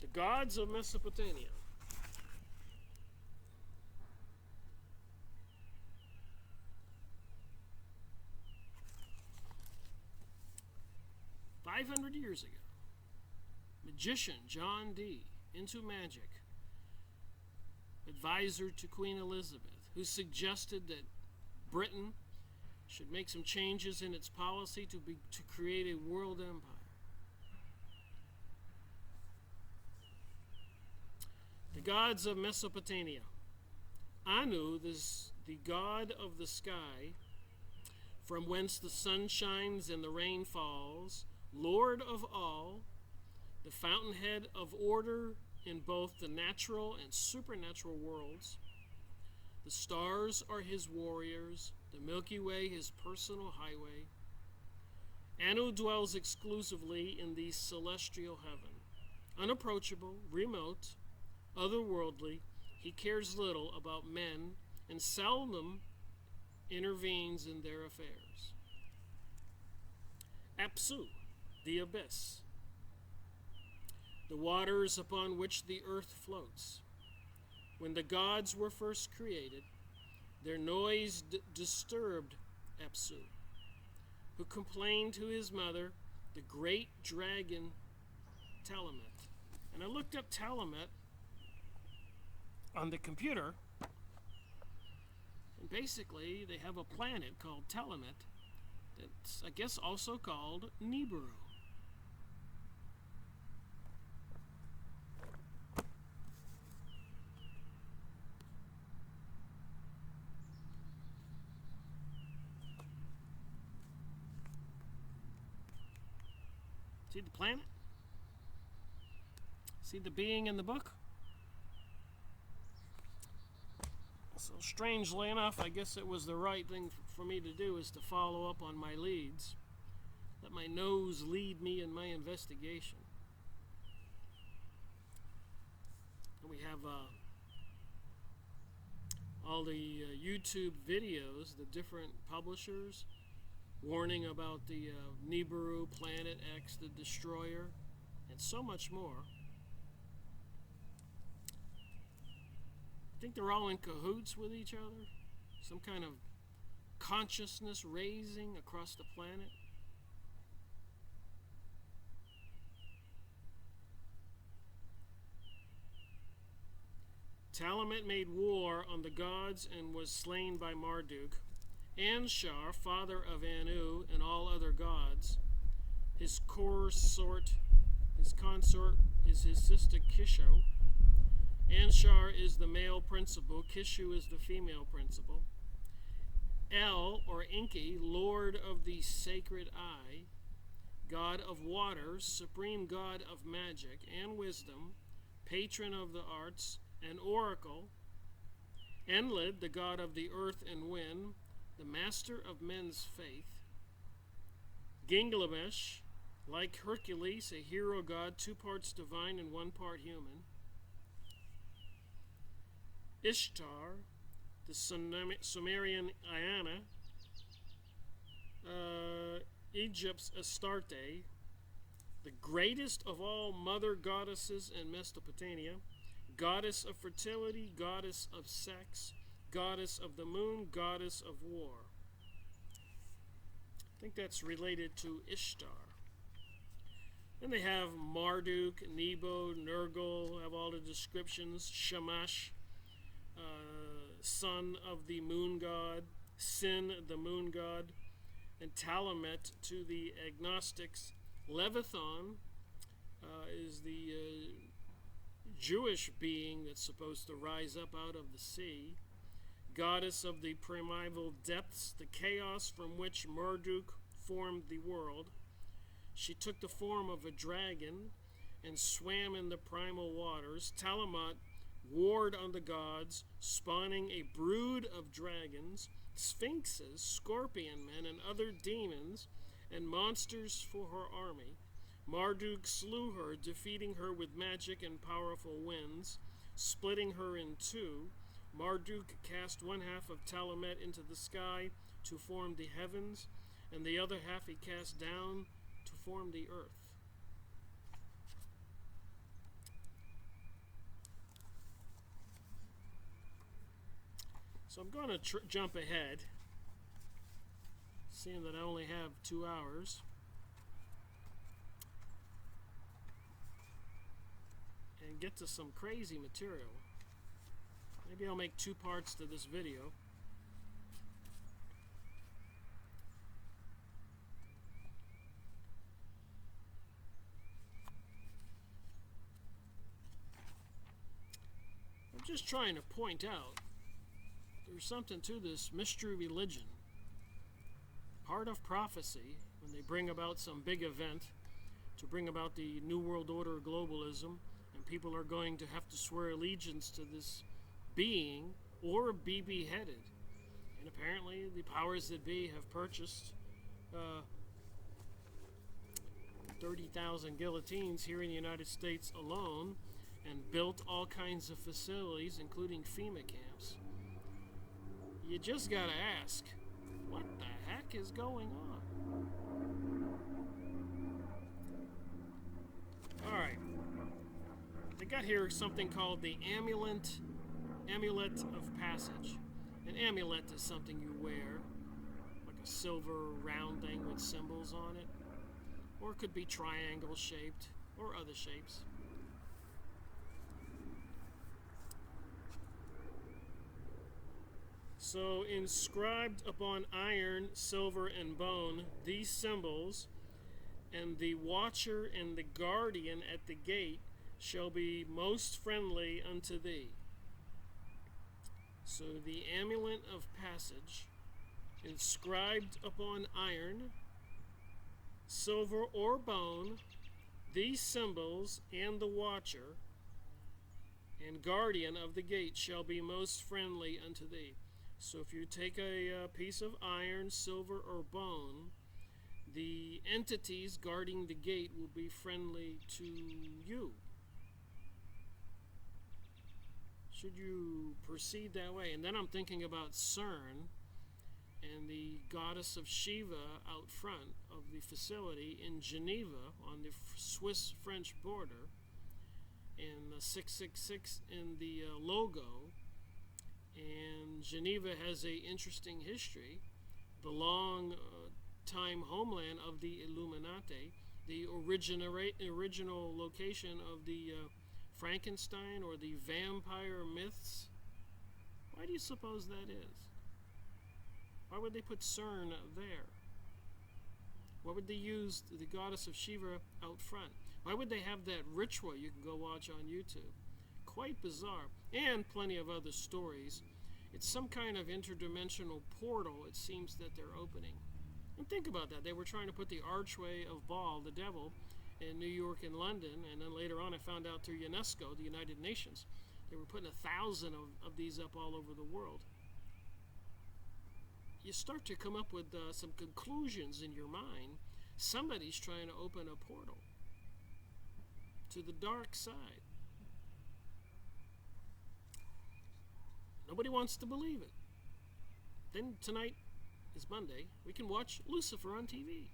The gods of Mesopotamia. "500 years ago, magician John Dee, into magic, advisor to Queen Elizabeth, who suggested that Britain should make some changes in its policy to create a world empire. The gods of Mesopotamia. Anu, the god of the sky, from whence the sun shines and the rain falls, Lord of all, the fountainhead of order in both the natural and supernatural worlds. The stars are his warriors, the Milky Way his personal highway. Anu dwells exclusively in the celestial heaven. Unapproachable, remote, otherworldly, he cares little about men and seldom intervenes in their affairs. Apsu, the abyss, the waters upon which the earth floats. When the gods were first created, their noise disturbed Apsu, who complained to his mother, the great dragon Talamet. And I looked up Talamet on the computer, and basically they have a planet called Talamet that's, I guess, also called Nibiru. See the planet? See the being in the book? So strangely enough, I guess it was the right thing for me to do, is to follow up on my leads. Let my nose lead me in my investigation. And we have all the YouTube videos, the different publishers, warning about the Nibiru, Planet X, the Destroyer, and so much more. I think they're all in cahoots with each other. Some kind of consciousness raising across the planet. Talamet made war on the gods and was slain by Marduk. Anshar, father of Anu and all other gods, his consort is his sister Kishu. Anshar is the male principal, Kishu is the female principal. El, or Enki, lord of the sacred eye, god of waters, supreme god of magic and wisdom, patron of the arts, an oracle. Enlil, the god of the earth and wind, the master of men's faith. Gilgamesh, like Hercules, a hero god, 2 parts divine and 1 part human. Ishtar, the Sumerian Iana, Egypt's Astarte, the greatest of all mother goddesses in Mesopotamia, goddess of fertility, goddess of sex, goddess of the moon, goddess of war. I think that's related to Ishtar. Then they have Marduk, Nebo, Nergal, have all the descriptions. Shamash, son of the moon god, Sin, the moon god, and Talamet to the agnostics. Leviathan is the Jewish being that's supposed to rise up out of the sea, goddess of the primeval depths, the chaos from which Marduk formed the world. She took the form of a dragon and swam in the primal waters. Talamat warred on the gods, spawning a brood of dragons, sphinxes, scorpion men, and other demons and monsters for her army. Marduk slew her, defeating her with magic and powerful winds, splitting her in 2. Marduk cast 1/2 of Talamet into the sky to form the heavens, and the other half he cast down to form the earth. So I'm going to jump ahead, seeing that I only have 2 hours, and get to some crazy material. Maybe I'll make 2 parts to this video. I'm just trying to point out there's something to this mystery religion. Part of prophecy, when they bring about some big event to bring about the New World Order globalism, and people are going to have to swear allegiance to this being or be beheaded. And apparently the powers that be have purchased 30,000 guillotines here in the United States alone and built all kinds of facilities, including FEMA camps. You just gotta ask, what the heck is going on? Alright. They got here something called the amulet of passage. An amulet is something you wear, like a silver round thing with symbols on it. Or it could be triangle shaped, or other shapes. So, inscribed upon iron, silver, and bone, these symbols, and the watcher and the guardian at the gate shall be most friendly unto thee. So, the amulet of passage, inscribed upon iron, silver, or bone, these symbols, and the watcher and guardian of the gate shall be most friendly unto thee. So if you take a piece of iron, silver, or bone, the entities guarding the gate will be friendly to you. Should you proceed that way? And then I'm thinking about CERN and the goddess of Shiva out front of the facility in Geneva on the Swiss-French border, and 666 in the logo. And Geneva has a interesting history, the long time homeland of the Illuminati, the original location of the Frankenstein or the vampire myths. Why do you suppose that is? Why would they put CERN there? Why would they use the goddess of Shiva out front? Why would they have that ritual you can go watch on YouTube? Quite bizarre, and plenty of other stories. It's some kind of interdimensional portal, it seems, that they're opening. And think about that. They were trying to put the archway of Baal, the devil, in New York and London, and then later on I found out through UNESCO, the United Nations, they were putting 1,000 of these up all over the world. You start to come up with some conclusions in your mind. Somebody's trying to open a portal to the dark side. Nobody wants to believe it. Then tonight is Monday. We can watch Lucifer on TV.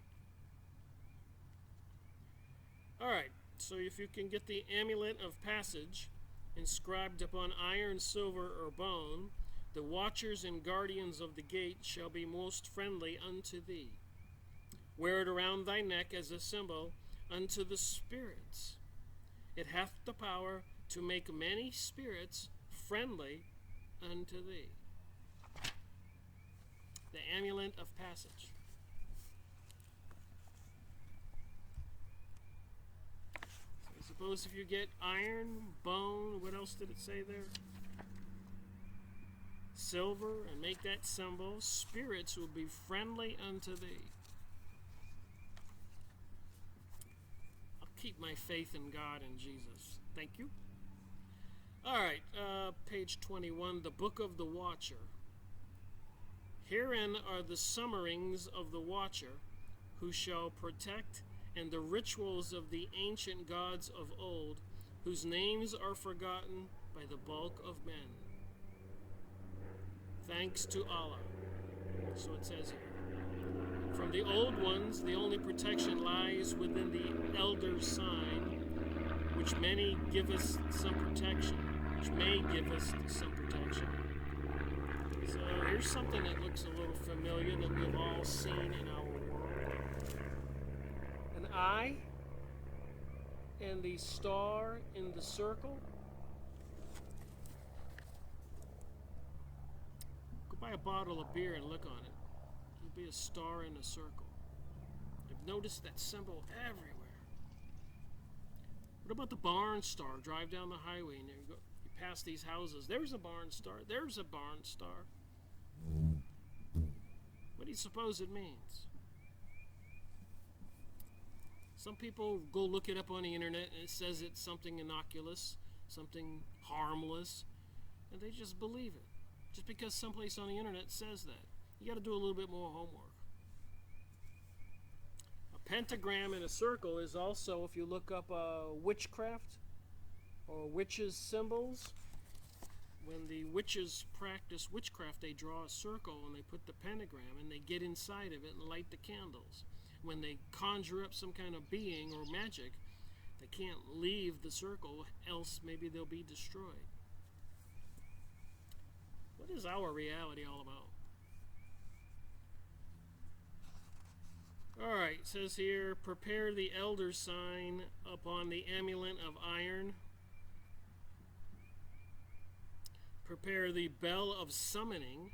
Alright, so if you can get the amulet of passage inscribed upon iron, silver, or bone, the watchers and guardians of the gate shall be most friendly unto thee. Wear it around thy neck as a symbol unto the spirits. It hath the power to make many spirits friendly unto thee. The amulet of passage. So I suppose if you get iron, bone, what else did it say there? Silver, and make that symbol, spirits will be friendly unto thee. I'll keep my faith in God and Jesus. Thank you. Alright, page 21, the Book of the Watcher. Herein are the summerings of the Watcher, who shall protect, and the rituals of the ancient gods of old, whose names are forgotten by the bulk of men. Thanks to Allah. So it says here. From the old ones, the only protection lies within the elder sign, which may give us some protection. So here's something that looks a little familiar that we've all seen in our world. An eye and the star in the circle. Go buy a bottle of beer and look on it. There'll be a star in a circle. I've noticed that symbol everywhere. What about the barn star? Drive down the highway and you pass these houses. There's a barn star. There's a barn star. What do you suppose it means? Some people go look it up on the internet and it says it's something innocuous, something harmless, and they just believe it. Just because someplace on the internet says that. You got to do a little bit more homework. A pentagram in a circle is also, if you look up witchcraft or witches' symbols, when the witches practice witchcraft, they draw a circle and they put the pentagram and they get inside of it and light the candles. When they conjure up some kind of being or magic, they can't leave the circle, else maybe they'll be destroyed. What is our reality all about? Alright, it says here, prepare the elder sign upon the amulet of iron. Prepare the bell of summoning.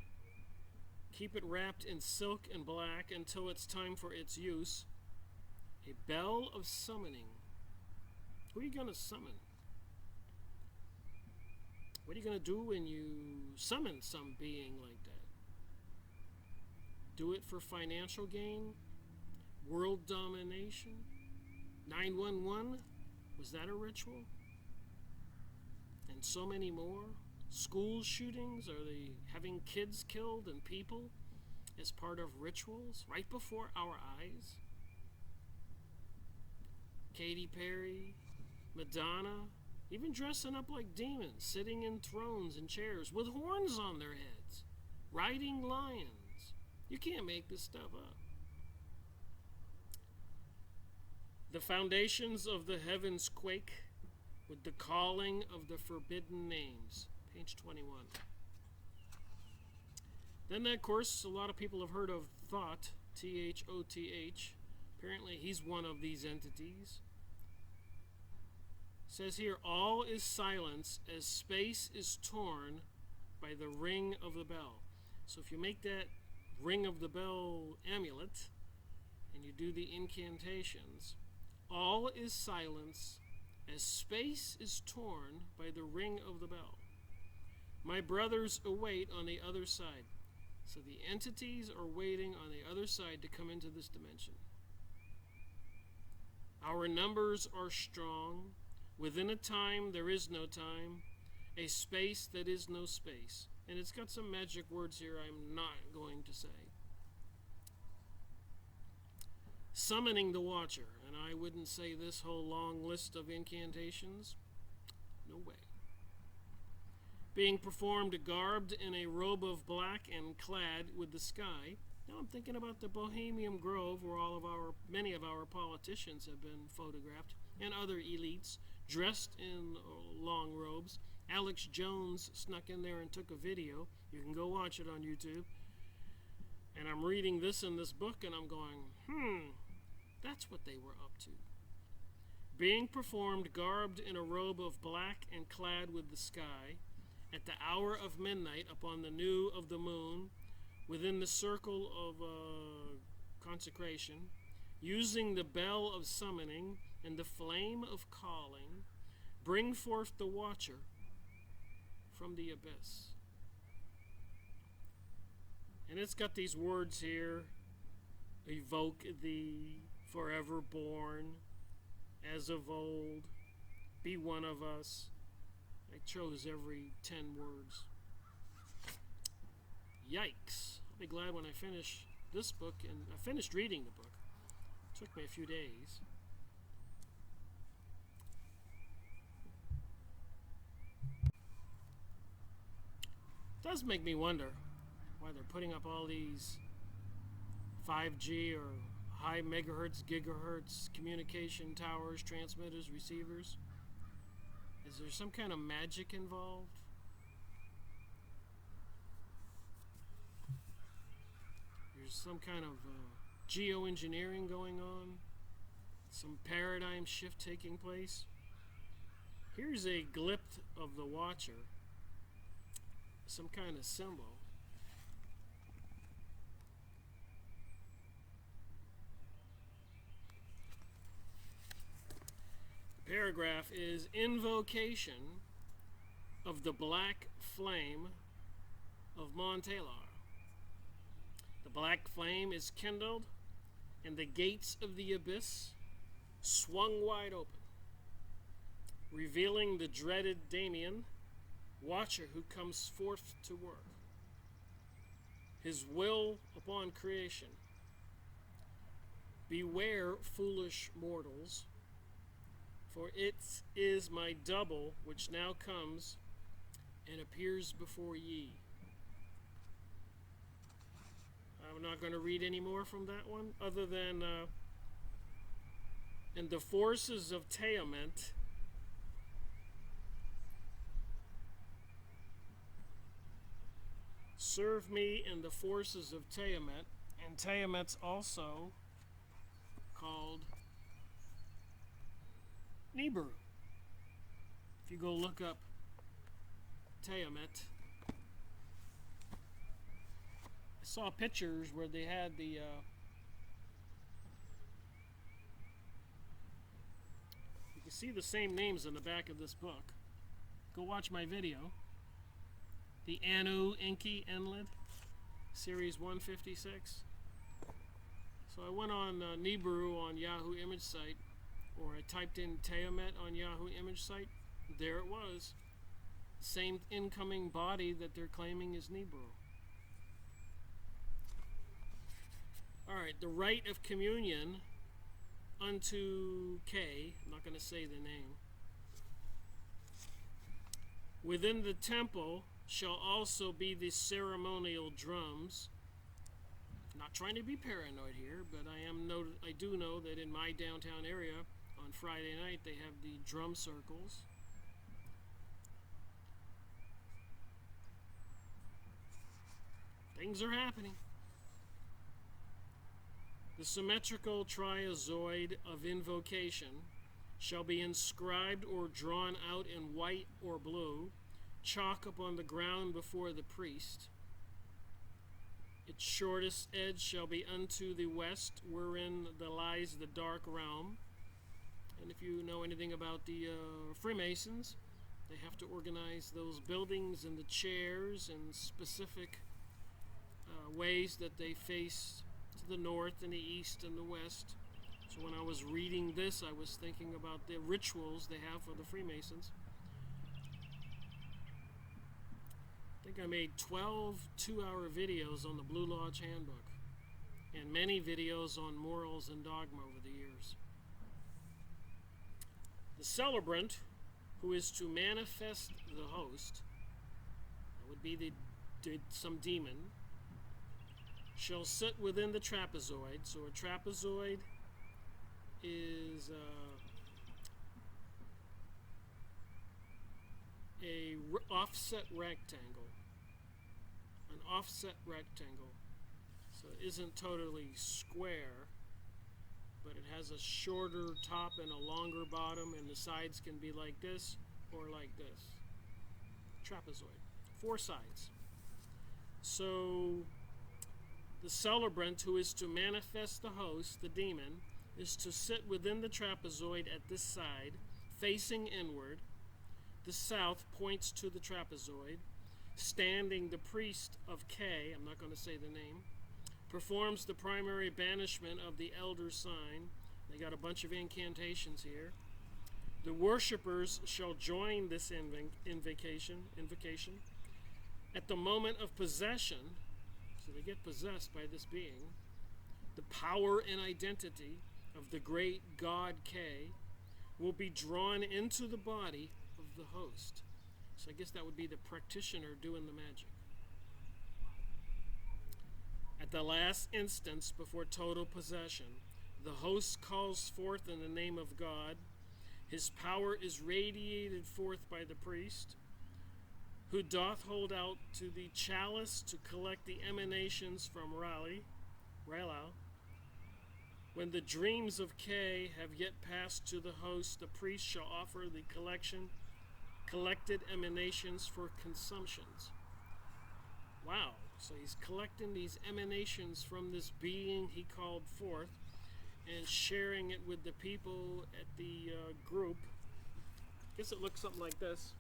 Keep it wrapped in silk and black until it's time for its use. A bell of summoning. Who are you going to summon? What are you going to do when you summon some being like that? Do it for financial gain? World domination? 911? Was that a ritual? And so many more? School shootings? Are they having kids killed and people as part of rituals right before our eyes? Katy Perry, Madonna, even dressing up like demons, sitting in thrones and chairs with horns on their heads, riding lions. You can't make this stuff up. The foundations of the heavens quake with the calling of the forbidden names. Page 21. Then, of course, a lot of people have heard of Thoth, T-H-O-T-H. Apparently, he's one of these entities. It says here, all is silence as space is torn by the ring of the bell. So if you make that ring of the bell amulet and you do the incantations, all is silence as space is torn by the ring of the bell. My brothers await on the other side. So the entities are waiting on the other side to come into this dimension. Our numbers are strong. Within a time there is no time, a space that is no space. And it's got some magic words here I'm not going to say. Summoning the Watcher, and I wouldn't say this whole long list of incantations. No way. Being performed garbed in a robe of black and clad with the sky. Now I'm thinking about the Bohemian Grove, where many of our politicians have been photographed, and other elites dressed in long robes. Alex Jones snuck in there and took a video. You can go watch it on YouTube. And I'm reading this in this book, and I'm going, that's what they were up to. Being performed garbed in a robe of black and clad with the sky, at the hour of midnight upon the new of the moon, within the circle of consecration, using the bell of summoning and the flame of calling, bring forth the Watcher from the abyss. And it's got these words here: evoke thee, forever born, as of old, be one of us. I chose every 10 words. Yikes. I'll be glad when I finish this book, and I finished reading the book. It took me a few days. It does make me wonder why they're putting up all these 5G or high megahertz, gigahertz communication towers, transmitters, receivers. Is there some kind of magic involved? There's some kind of geoengineering going on? Some paradigm shift taking place? Here's a glyph of the Watcher. Some kind of symbol. Paragraph is invocation of the black flame of Montalar. The black flame is kindled, and the gates of the abyss swung wide open, revealing the dreaded Damien, Watcher, who comes forth to work his will upon creation. Beware, foolish mortals, for it is my double which now comes and appears before ye. I'm not going to read any more from that one, other than and the forces of Tiamat serve me in the forces of Tiamat, and Tiamat's also called Nibiru. If you go look up Tiamat, I saw pictures where they had the you can see the same names in the back of this book. Go watch my video. The Anu Enki Enlid, Series 156. So I went on Nibiru on Yahoo image site, or I typed in Tiamat on Yahoo image site. There it was. Same incoming body that they're claiming is Nibiru. Alright, the rite of communion unto K, I'm not going to say the name, within the temple shall also be the ceremonial drums. Not trying to be paranoid here, but I do know that in my downtown area on Friday night they have the drum circles. Things are happening. The symmetrical triazoid of invocation shall be inscribed or drawn out in white or blue, chalk upon the ground before the priest. Its shortest edge shall be unto the west, wherein lies the dark realm. And if you know anything about the Freemasons, they have to organize those buildings and the chairs in specific ways that they face to the north and the east and the west. So when I was reading this, I was thinking about the rituals they have for the Freemasons. I think I made 12 two-hour videos on the Blue Lodge Handbook and many videos on morals and dogma over the years. The celebrant, who is to manifest the host, that would be some demon, shall sit within the trapezoid. So a trapezoid is a offset rectangle. An offset rectangle. So it isn't totally square, but it has a shorter top and a longer bottom, and the sides can be like this or like this. Trapezoid. 4 sides. So the celebrant, who is to manifest the host, the demon, is to sit within the trapezoid at this side, facing inward. The south points to the trapezoid. Standing, the priest of K, I'm not going to say the name, performs the primary banishment of the elder sign. They got a bunch of incantations here. The worshippers shall join this invocation at the moment of possession. So they get possessed by this being. The power and identity of the great God K will be drawn into the body of the host. So I guess that would be the practitioner doing the magic. At the last instance before total possession, the host calls forth in the name of God. His power is radiated forth by the priest, who doth hold out to the chalice to collect the emanations from Raylau. When the dreams of K have yet passed to the host, the priest shall offer the collected emanations for consumptions. Wow, so he's collecting these emanations from this being he called forth and sharing it with the people at the group. I guess it looks something like this.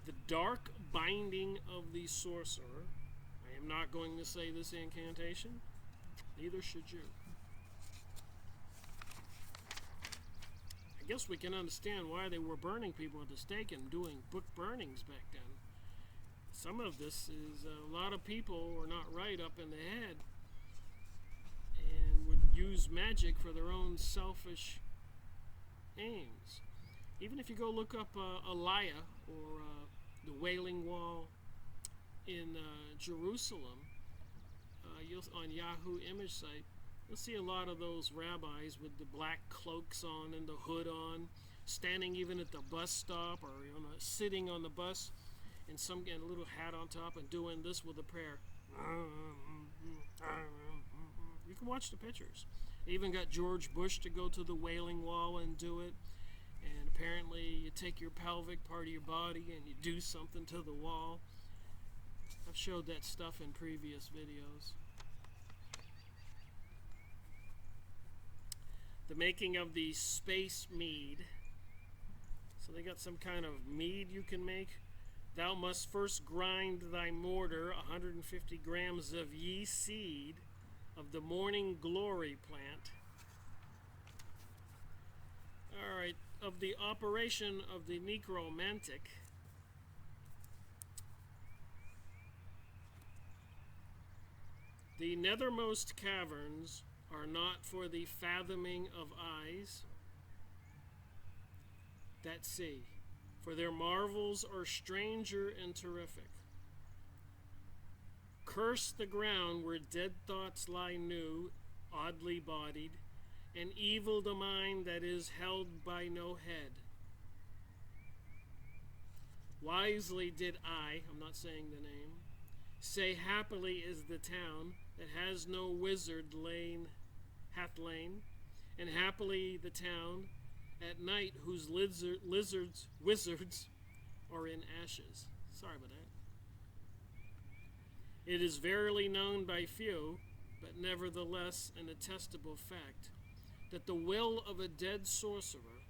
The dark binding of the sorcerer. I am not going to say this incantation. Neither should you. I guess we can understand why they were burning people at the stake and doing book burnings back then. Some of this is a lot of people were not right up in the head and would use magic for their own selfish aims. Even if you go look up Elia or the Wailing Wall in Jerusalem, on Yahoo image site, you'll see a lot of those rabbis with the black cloaks on and the hood on, standing even at the bus stop or sitting on the bus, and some getting a little hat on top and doing this with a prayer. You can watch the pictures. They even got George Bush to go to the Wailing Wall and do it. And apparently you take your pelvic part of your body and you do something to the wall. I've showed that stuff in previous videos. The making of the space mead. So they got some kind of mead you can make. Thou must first grind thy mortar 150 grams of yeast seed of the morning glory plant. Alright, of the operation of the necromantic. The nethermost caverns are not for the fathoming of eyes that see, for their marvels are stranger and terrific. Curse the ground where dead thoughts lie new, oddly bodied, and evil the mind that is held by no head. Wisely did I'm not saying the name, say happily is the town that has no wizard hath lain, and happily the town at night whose wizards are in ashes. Sorry about that. It is verily known by few, but nevertheless an attestable fact, that the will of a dead sorcerer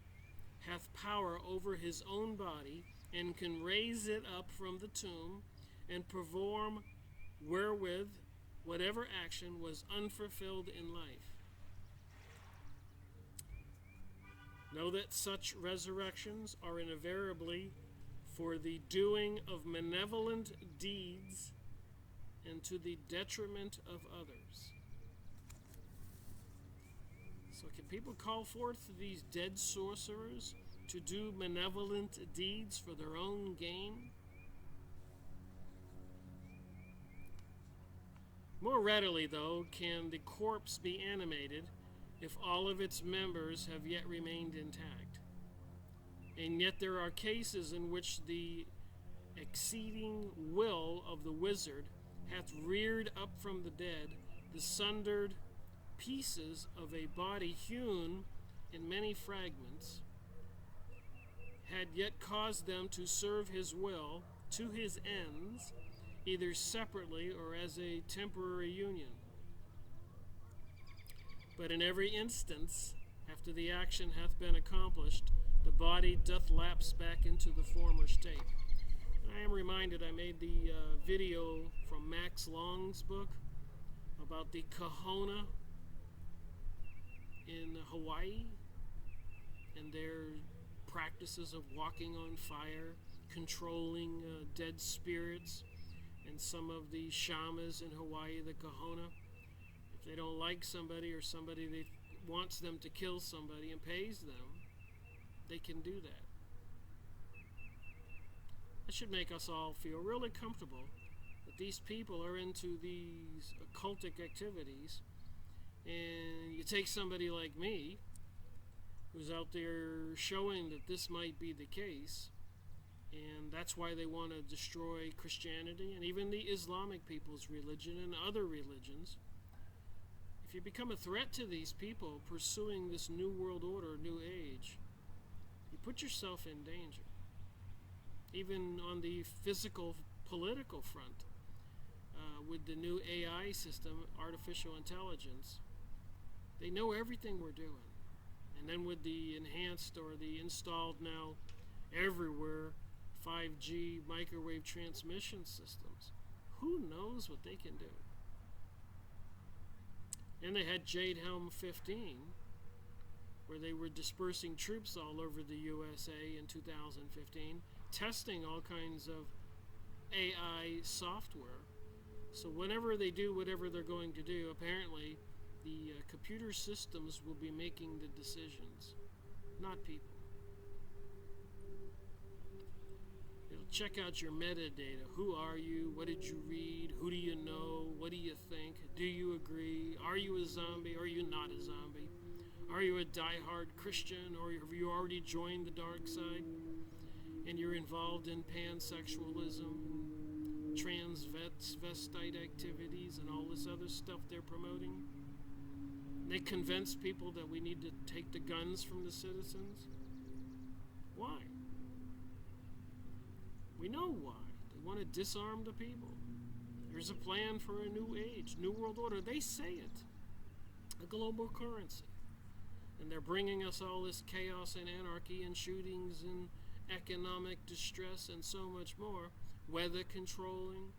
hath power over his own body and can raise it up from the tomb and perform wherewith whatever action was unfulfilled in life. Know that such resurrections are invariably for the doing of malevolent deeds and to the detriment of others. So can people call forth these dead sorcerers to do malevolent deeds for their own gain? More readily, though, can the corpse be animated if all of its members have yet remained intact. And yet there are cases in which the exceeding will of the wizard hath reared up from the dead the sundered pieces of a body hewn in many fragments, had yet caused them to serve his will to his ends, either separately or as a temporary union. But in every instance, after the action hath been accomplished, the body doth lapse back into the former state. And I am reminded, I made the video from Max Long's book about the Kahuna in Hawaii and their practices of walking on fire, controlling dead spirits, and some of the shamas in Hawaii, the Kahuna. If they don't like somebody or somebody that wants them to kill somebody and pays them, they can do that. That should make us all feel really comfortable that these people are into these occultic activities, and you take somebody like me who's out there showing that this might be the case, and that's why they want to destroy Christianity and even the Islamic people's religion and other religions. If you become a threat to these people pursuing this new world order, new age, you put yourself in danger. Even on the physical, political front, with the new AI system, artificial intelligence, they know everything we're doing. And then with the enhanced or the installed now everywhere 5G microwave transmission systems, who knows what they can do? And they had Jade Helm 15, where they were dispersing troops all over the USA in 2015, testing all kinds of AI software. So whenever they do whatever they're going to do, apparently the computer systems will be making the decisions, not people. It'll check out your metadata. Who are you? What did you read? Who do you know? What do you think? Do you agree? Are you a zombie? Or are you not a zombie? Are you a die-hard Christian? Or have you already joined the dark side? And you're involved in pansexualism, transvestite activities, and all this other stuff they're promoting? They convince people that we need to take the guns from the citizens. Why? We know why. They want to disarm the people. There's a plan for a new age, new world order. They say it. A global currency. And they're bringing us all this chaos and anarchy and shootings and economic distress and so much more. Weather controlling.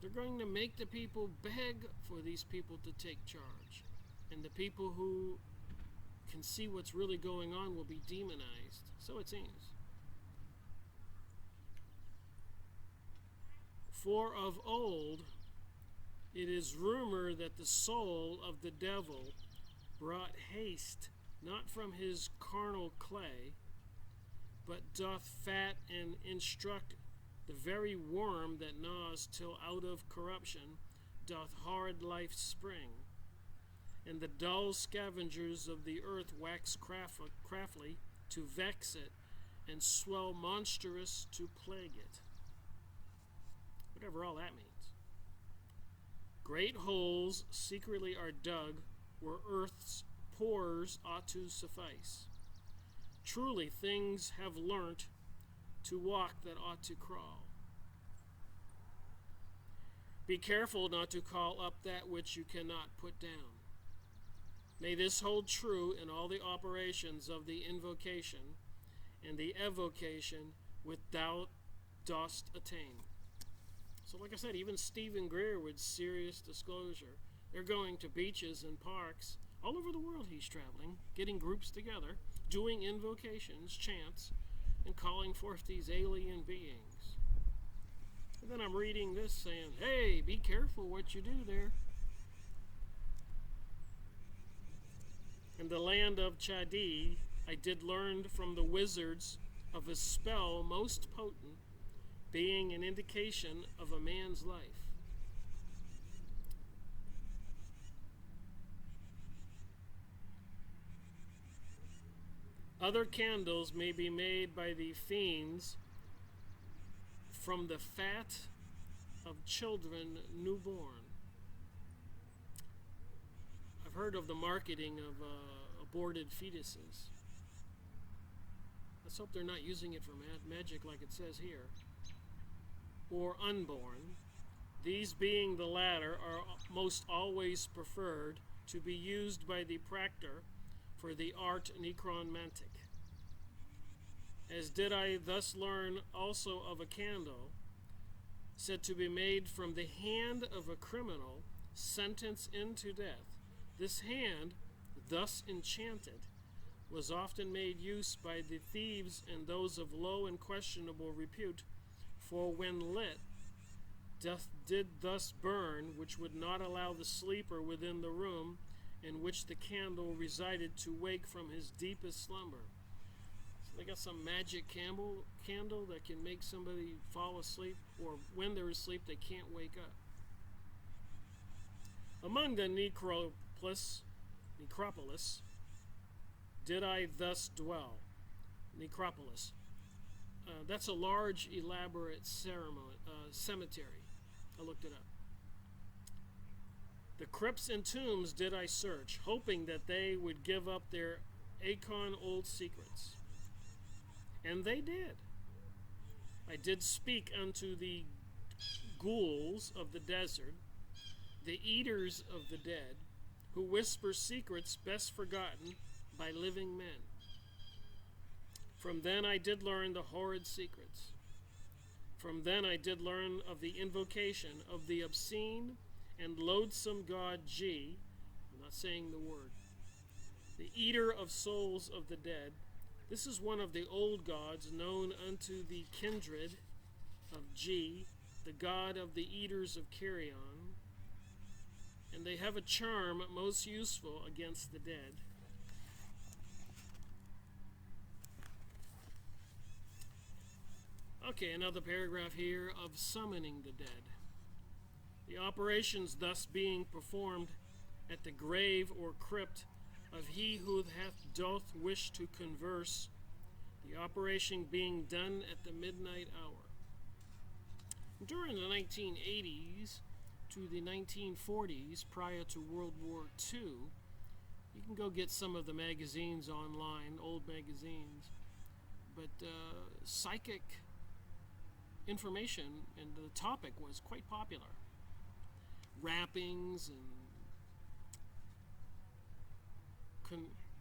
They're going to make the people beg for these people to take charge. And the people who can see what's really going on will be demonized. So it seems. For of old it is rumored that the soul of the devil brought haste, not from his carnal clay, but doth fat and instruct the very worm that gnaws till out of corruption doth hard life spring, and the dull scavengers of the earth wax craftily to vex it, and swell monstrous to plague it. Whatever all that means. Great holes secretly are dug where earth's pores ought to suffice. Truly things have learnt to walk that ought to crawl. Be careful not to call up that which you cannot put down. May this hold true in all the operations of the invocation, and the evocation which thou dost attain. So like I said, even Stephen Greer with Serious Disclosure, they're going to beaches and parks all over the world. He's traveling, getting groups together, doing invocations, chants, and calling forth these alien beings. And then I'm reading this saying, hey, be careful what you do there. In the land of Chadi, I did learn from the wizards of a spell most potent, being an indication of a man's life. Other candles may be made by the fiends from the fat of children newborn. I've heard of the marketing of aborted fetuses. Let's hope they're not using it for magic like it says here. Or unborn. These being the latter are most always preferred to be used by the practor for the art necromantic. As did I thus learn also of a candle said to be made from the hand of a criminal sentenced into death. This hand, thus enchanted, was often made use by the thieves and those of low and questionable repute, for when lit, did thus burn, which would not allow the sleeper within the room in which the candle resided to wake from his deepest slumber. So they got some magic candle that can make somebody fall asleep, or when they're asleep they can't wake up. Among the necropolis did I thus dwell. Necropolis. That's a large, elaborate cemetery. I looked it up. The crypts and tombs did I search, hoping that they would give up their Acon old secrets. And they did. I did speak unto the ghouls of the desert, the eaters of the dead, who whisper secrets best forgotten by living men. From then I did learn the horrid secrets. From then I did learn of the invocation of the obscene and loathsome god G, I'm not saying the word, the eater of souls of the dead. This is one of the old gods known unto the kindred of G, the god of the eaters of carrion, and they have a charm most useful against the dead. Okay, another paragraph here of summoning the dead. The operations thus being performed at the grave or crypt of he who doth wish to converse, the operation being done at the midnight hour. During the 1980s to the 1940s, prior to World War II, you can go get some of the magazines online, old magazines, but psychic information and the topic was quite popular. Rappings and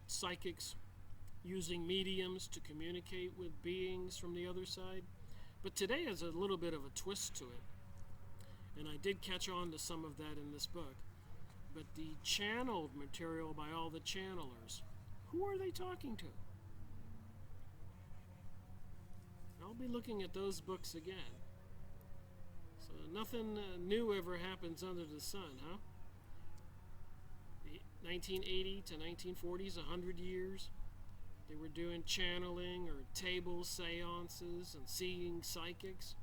psychics using mediums to communicate with beings from the other side. But today has a little bit of a twist to it. And I did catch on to some of that in this book. But the channeled material by all the channelers, who are they talking to? I'll be looking at those books again. So nothing new ever happens under the sun, huh? The 1980 to 1940s, 100 years, they were doing channeling or table seances and seeing psychics.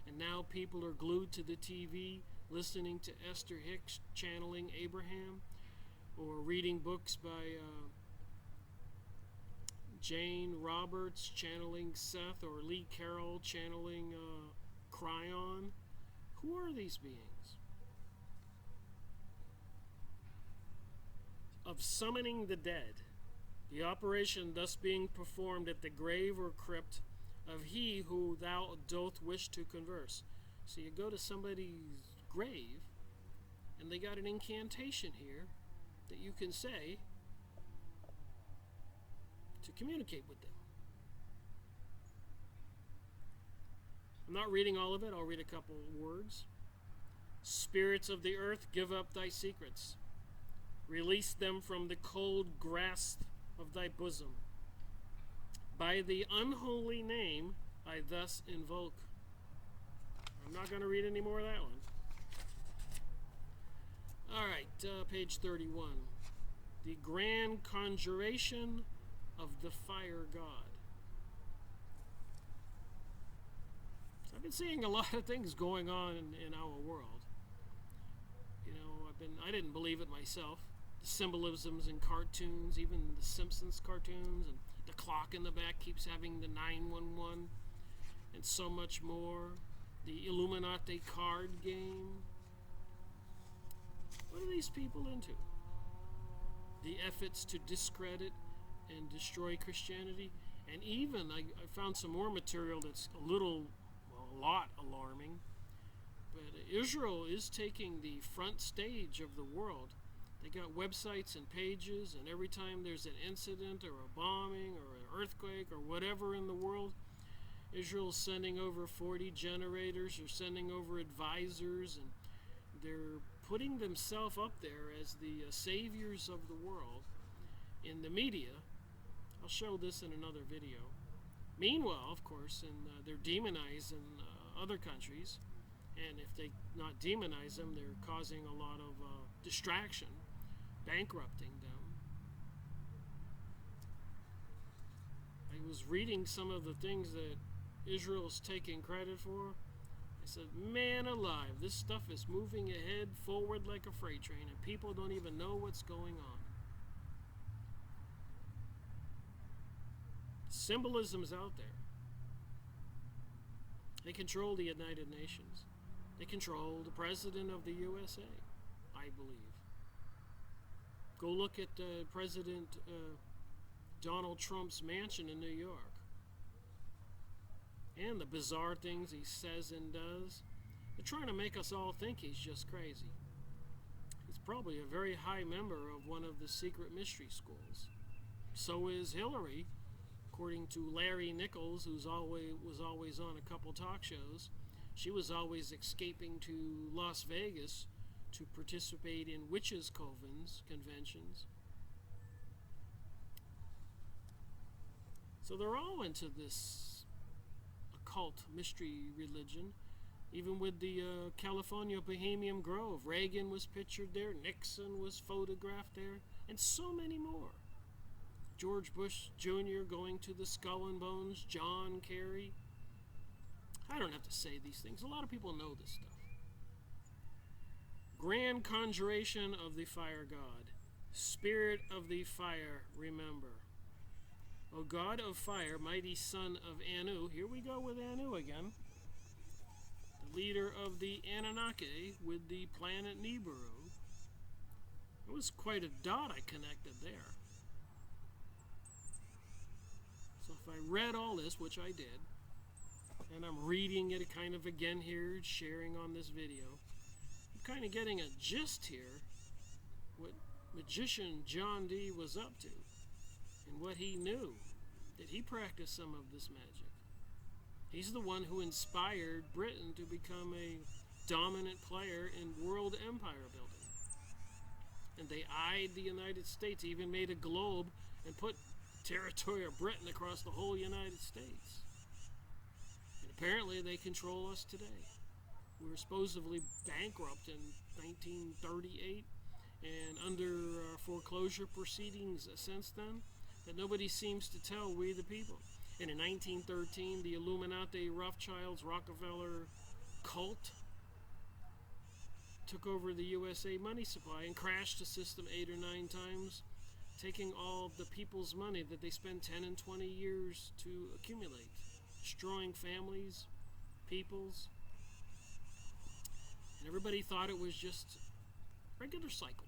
And now people are glued to the TV listening to Esther Hicks channeling Abraham, or reading books by Jane Roberts channeling Seth, or Lee Carroll channeling Cryon. Who are these beings? Of summoning the dead, the operation thus being performed at the grave or crypt of he who thou doth wish to converse. So you go to somebody's grave, and they got an incantation here that you can say to communicate with them. I'm not reading all of it. I'll read a couple words. Spirits of the earth, give up thy secrets. Release them from the cold grasp of thy bosom. By the unholy name I thus invoke. I'm not going to read any more of that one. All right, page 31. The grand conjuration of the fire god. So I've been seeing a lot of things going on in our world. You know, I didn't believe it myself. The symbolisms in cartoons, even the Simpsons cartoons, and the clock in the back keeps having the 911, and so much more. The Illuminati card game. What are these people into? The efforts to discredit and destroy Christianity. And even, I found some more material that's a lot alarming. But Israel is taking the front stage of the world. They got websites and pages, and every time there's an incident or a bombing or an earthquake or whatever in the world, Israel's sending over 40 generators or sending over advisors, and they're putting themselves up there as the saviors of the world in the media. I'll show this in another video. Meanwhile, of course, they're demonizing other countries, and if they not demonize them, they're causing a lot of distraction, bankrupting them. I was reading some of the things that Israel's taking credit for. I said, man alive, this stuff is moving ahead forward like a freight train, and people don't even know what's going on. Symbolism's out there. They control the United Nations. They control the President of the USA, I believe. Go look at President Donald Trump's mansion in New York. And the bizarre things he says and does. They're trying to make us all think he's just crazy. He's probably a very high member of one of the secret mystery schools. So is Hillary, according to Larry Nichols, who was always on a couple talk shows. She was always escaping to Las Vegas to participate in witches' covens, conventions. So they're all into this occult mystery religion, even with the California Bohemian Grove. Reagan was pictured there, Nixon was photographed there, and so many more. George Bush Jr. going to the Skull and Bones, John Kerry. I don't have to say these things. A lot of people know this stuff. Grand conjuration of the fire god. Spirit of the fire, remember. O God of fire, mighty son of Anu. Here we go with Anu again. The leader of the Anunnaki with the planet Nibiru. It was quite a dot I connected there. So if I read all this, which I did, and I'm reading it kind of again here, sharing on this video, I'm kind of getting a gist here what magician John Dee was up to. And what he knew, that he practiced some of this magic. He's the one who inspired Britain to become a dominant player in world empire building. And they eyed the United States, even made a globe and put territory of Britain across the whole United States. And apparently they control us today. We were supposedly bankrupt in 1938 and under foreclosure proceedings since then. That nobody seems to tell we the people. And in 1913, the Illuminati, Rothschilds, Rockefeller cult took over the USA money supply and crashed the system 8 or 9 times, taking all of the people's money that they spent 10 and 20 years to accumulate, destroying families, peoples. And everybody thought it was just a regular cycle.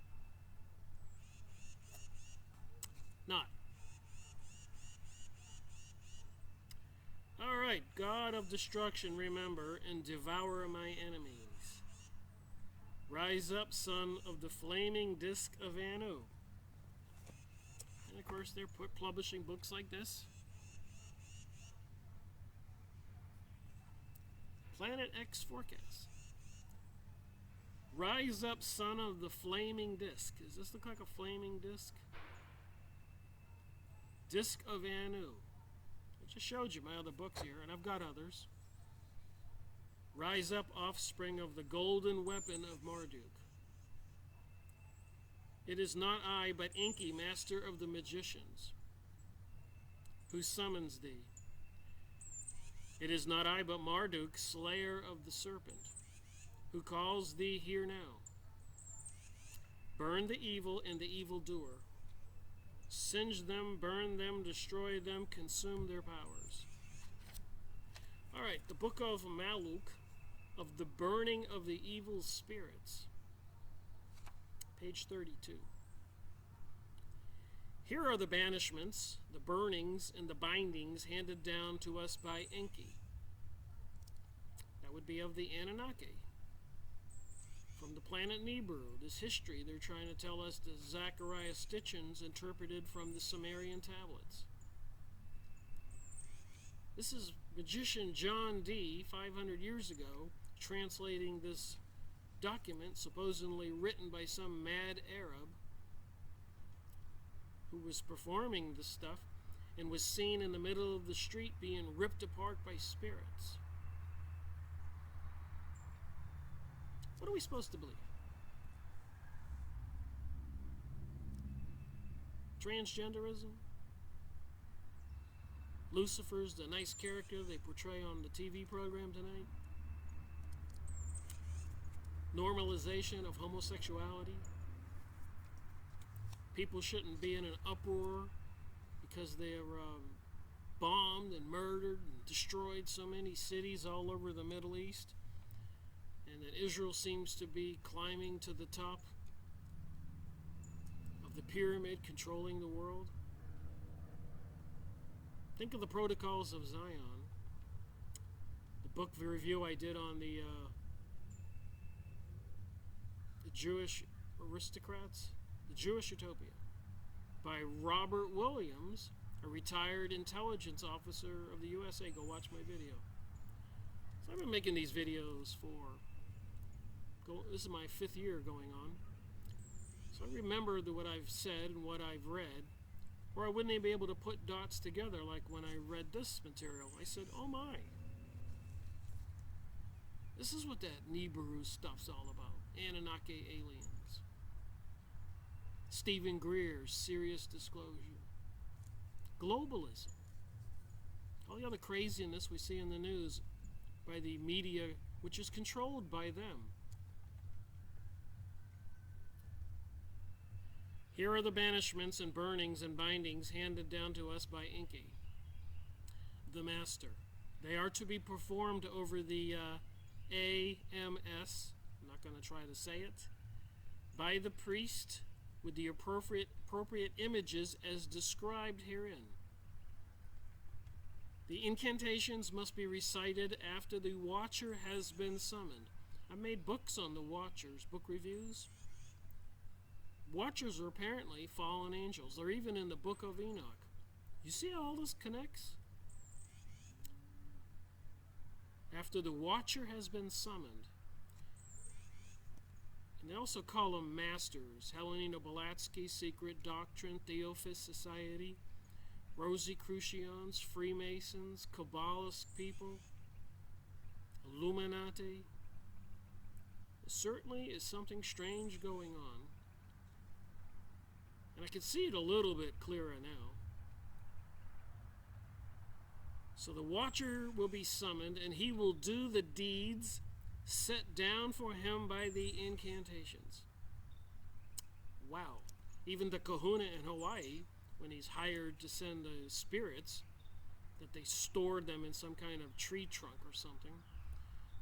Not. All right, God of destruction, remember, and devour my enemies. Rise up, son of the flaming disk of Anu. And of course, they're publishing books like this. Planet X forecast. Rise up, son of the flaming disk. Does this look like a flaming disk? Disk of Anu. I just showed you my other books here, and I've got others. Rise up, offspring of the golden weapon of Marduk. It is not I, but Enki, master of the magicians, who summons thee. It is not I, but Marduk, slayer of the serpent, who calls thee here now. Burn the evil and the evildoer. Singe them, burn them, destroy them, consume their powers. All right, the book of Maluk, of the burning of the evil spirits. Page 32. Here are the banishments, the burnings, and the bindings handed down to us by Enki. That would be of the Anunnaki. From the planet Nibiru, this history they're trying to tell us the Zechariah Stitchins interpreted from the Sumerian tablets. This is magician John Dee, 500 years ago, translating this document supposedly written by some mad Arab who was performing this stuff and was seen in the middle of the street being ripped apart by spirits. What are we supposed to believe? Transgenderism? Lucifer's the nice character they portray on the TV program tonight? Normalization of homosexuality? People shouldn't be in an uproar because they're bombed and murdered and destroyed so many cities all over the Middle East, and that Israel seems to be climbing to the top of the pyramid controlling the world. Think of the Protocols of Zion, the book review I did on the Jewish aristocrats, the Jewish Utopia, by Robert Williams, a retired intelligence officer of the USA. Go watch my video. So I've been making these videos this is my 5th year going on. So I remember what I've said and what I've read, or I wouldn't be able to put dots together like when I read this material. I said, oh my, this is what that Nibiru stuff's all about. Anunnaki aliens. Stephen Greer's Serious Disclosure. Globalism. All the other craziness we see in the news by the media, which is controlled by them. Here are the banishments and burnings and bindings handed down to us by Enki, the master. They are to be performed over the AMS, I'm not going to try to say it, by the priest with the appropriate images as described herein. The incantations must be recited after the watcher has been summoned. I made books on the watchers, book reviews. Watchers are apparently fallen angels. They're even in the book of Enoch. You see how all this connects? After the watcher has been summoned. And they also call them masters. Helena Blavatsky, Secret Doctrine, Theophist Society, Rosicrucians, Freemasons, Kabbalist people, Illuminati. There certainly is something strange going on. And I can see it a little bit clearer now. So the watcher will be summoned, and he will do the deeds set down for him by the incantations. Wow. Even the kahuna in Hawaii, when he's hired to send the spirits, that they stored them in some kind of tree trunk or something,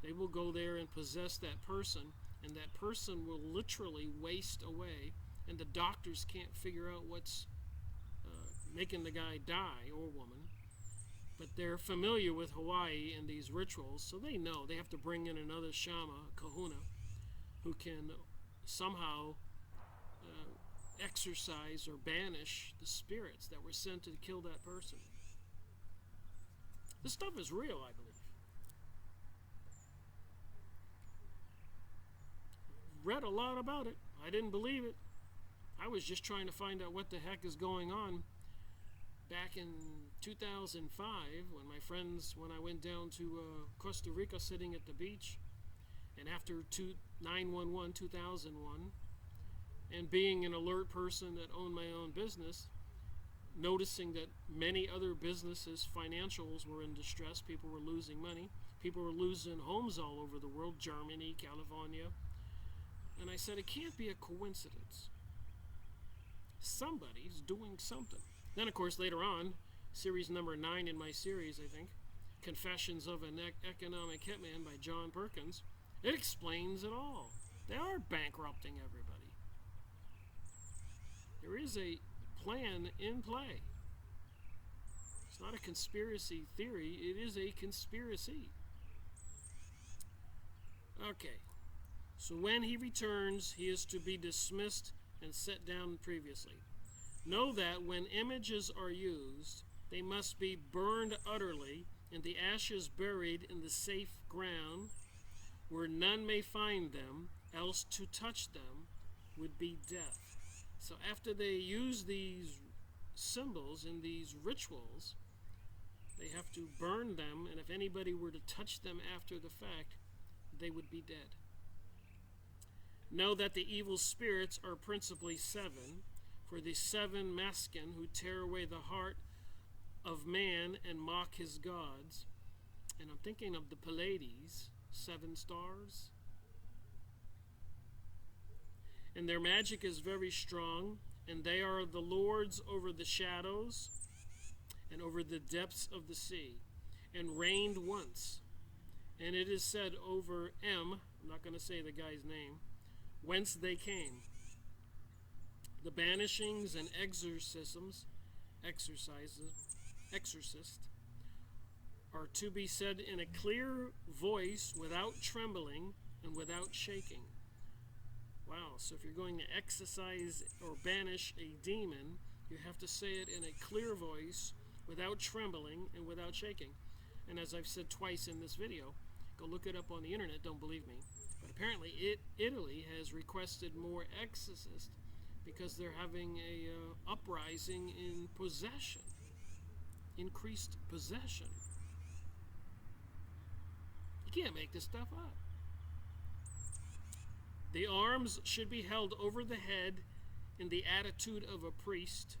they will go there and possess that person, and that person will literally waste away, and the doctors can't figure out what's making the guy die, or woman. But they're familiar with Hawaii and these rituals, so they know they have to bring in another shama, kahuna, who can somehow exorcise or banish the spirits that were sent to kill that person. This stuff is real, I believe. read a lot about it. I didn't believe it. I was just trying to find out what the heck is going on. Back in 2005, when I went down to Costa Rica, sitting at the beach, and after 9/11, 2001, and being an alert person that owned my own business, noticing that many other businesses, financials, were in distress. People were losing money. People were losing homes all over the world, Germany, California. And I said, it can't be a coincidence. Somebody's doing something. Then, of course, later on, series number 9 in my series, I think, Confessions of an Economic Hitman by John Perkins, it explains it all. They are bankrupting everybody. There is a plan in play. It's not a conspiracy theory, it is a conspiracy. Okay, so when he returns, he is to be dismissed and set down previously. Know that when images are used, they must be burned utterly, and the ashes buried in the safe ground, where none may find them, else to touch them would be death. So after they use these symbols and these rituals, they have to burn them, and if anybody were to touch them after the fact, they would be dead. Know that the evil spirits are principally 7, for the 7 maskin who tear away the heart of man and mock his gods. And I'm thinking of the Pleiades, 7 stars. And their magic is very strong, and they are the lords over the shadows and over the depths of the sea, and reigned once. And it is said over I'm not going to say the guy's name, whence they came. The banishings and exorcists are to be said in a clear voice, without trembling and without shaking. Wow, so if you're going to exorcise or banish a demon, you have to say it in a clear voice, without trembling and without shaking. And as I've said twice in this video, go look it up on the internet, don't believe me. But apparently Italy has requested more exorcists because they're having a uprising in possession, increased possession. You can't make this stuff up. The arms should be held over the head in the attitude of a priest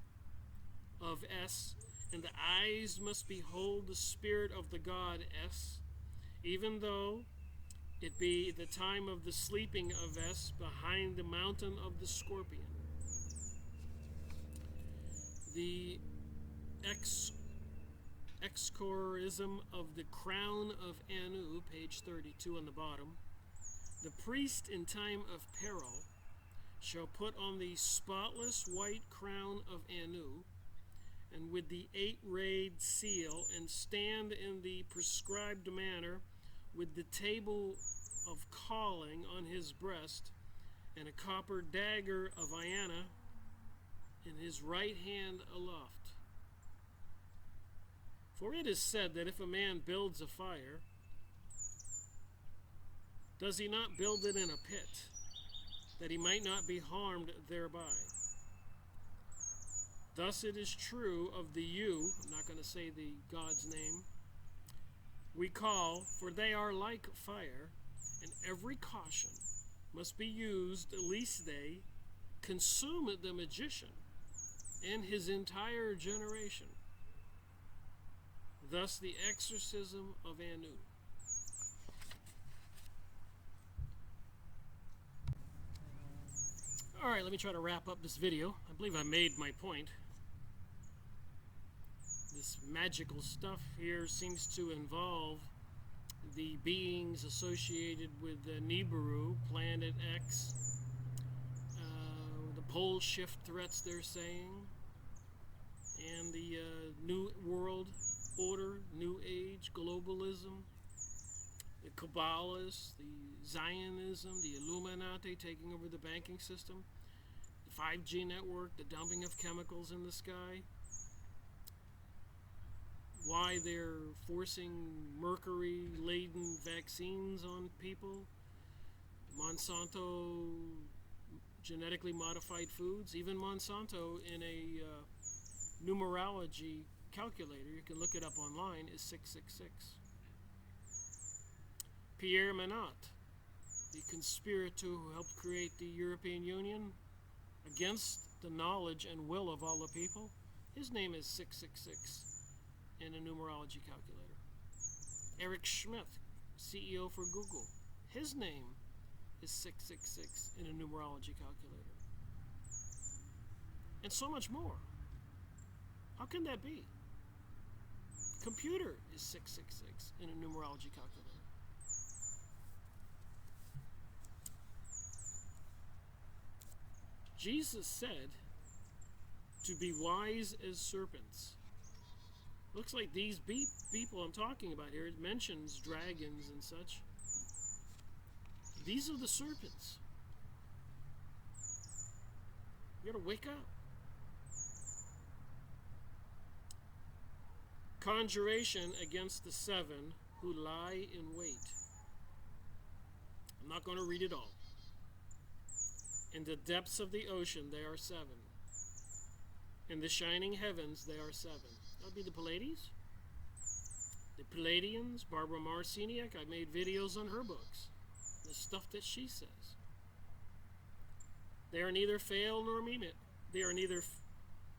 of S, and the eyes must behold the spirit of the god S, even though it be the time of the sleeping of S behind the mountain of the scorpion. The exorcism of the crown of Anu, page 32 on the bottom. The priest in time of peril shall put on the spotless white crown of Anu, and with the 8-rayed seal, and stand in the prescribed manner with the table of calling on his breast, and a copper dagger of Iana in his right hand aloft. For it is said that if a man builds a fire, does he not build it in a pit, that he might not be harmed thereby? Thus it is true of the you, I'm not going to say the God's name, we call, for they are like fire, and every caution must be used, lest they consume the magician and his entire generation. Thus the exorcism of Anu. Alright, let me try to wrap up this video. I believe I made my point. This magical stuff here seems to involve the beings associated with the Nibiru, Planet X, the pole shift threats they're saying, and the New World Order, New Age, globalism, the Kabbalists, the Zionism, the Illuminati taking over the banking system, the 5G network, the dumping of chemicals in the sky, why they're forcing mercury-laden vaccines on people, Monsanto genetically modified foods, even Monsanto in a numerology calculator, you can look it up online, is 666. Pierre Manat, the conspirator who helped create the European Union against the knowledge and will of all the people, his name is 666 in a numerology calculator. Eric Schmidt, CEO for Google, his name is 666 in a numerology calculator. And so much more. How can that be? Computer is 666 in a numerology calculator. Jesus said to be wise as serpents. Looks like these people I'm talking about here, it mentions dragons and such. These are the serpents. You gotta wake up. Conjuration against the seven who lie in wait. I'm not going to read it all. In the depths of the ocean, there are seven. In the shining heavens, there are seven. That would be the Pleiades. The Pleiadians, Barbara Marciniak, I made videos on her books. The stuff that she says. They are neither male nor female. They are neither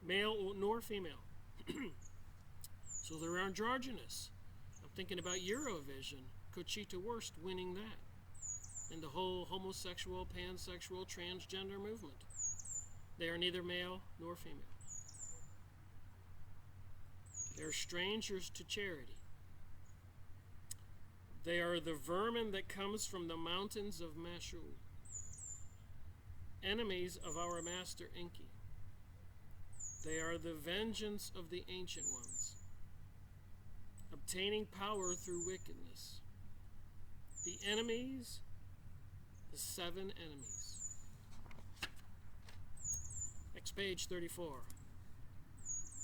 male nor female. So they're androgynous. I'm thinking about Eurovision, Conchita Wurst winning that, and the whole homosexual, pansexual, transgender movement. They are neither male nor female. They are strangers to charity. They are the vermin that comes from the mountains of Mashul, enemies of our master Enki. They are the vengeance of the ancient ones, obtaining power through wickedness. The enemies, the seven enemies. Next page, 34.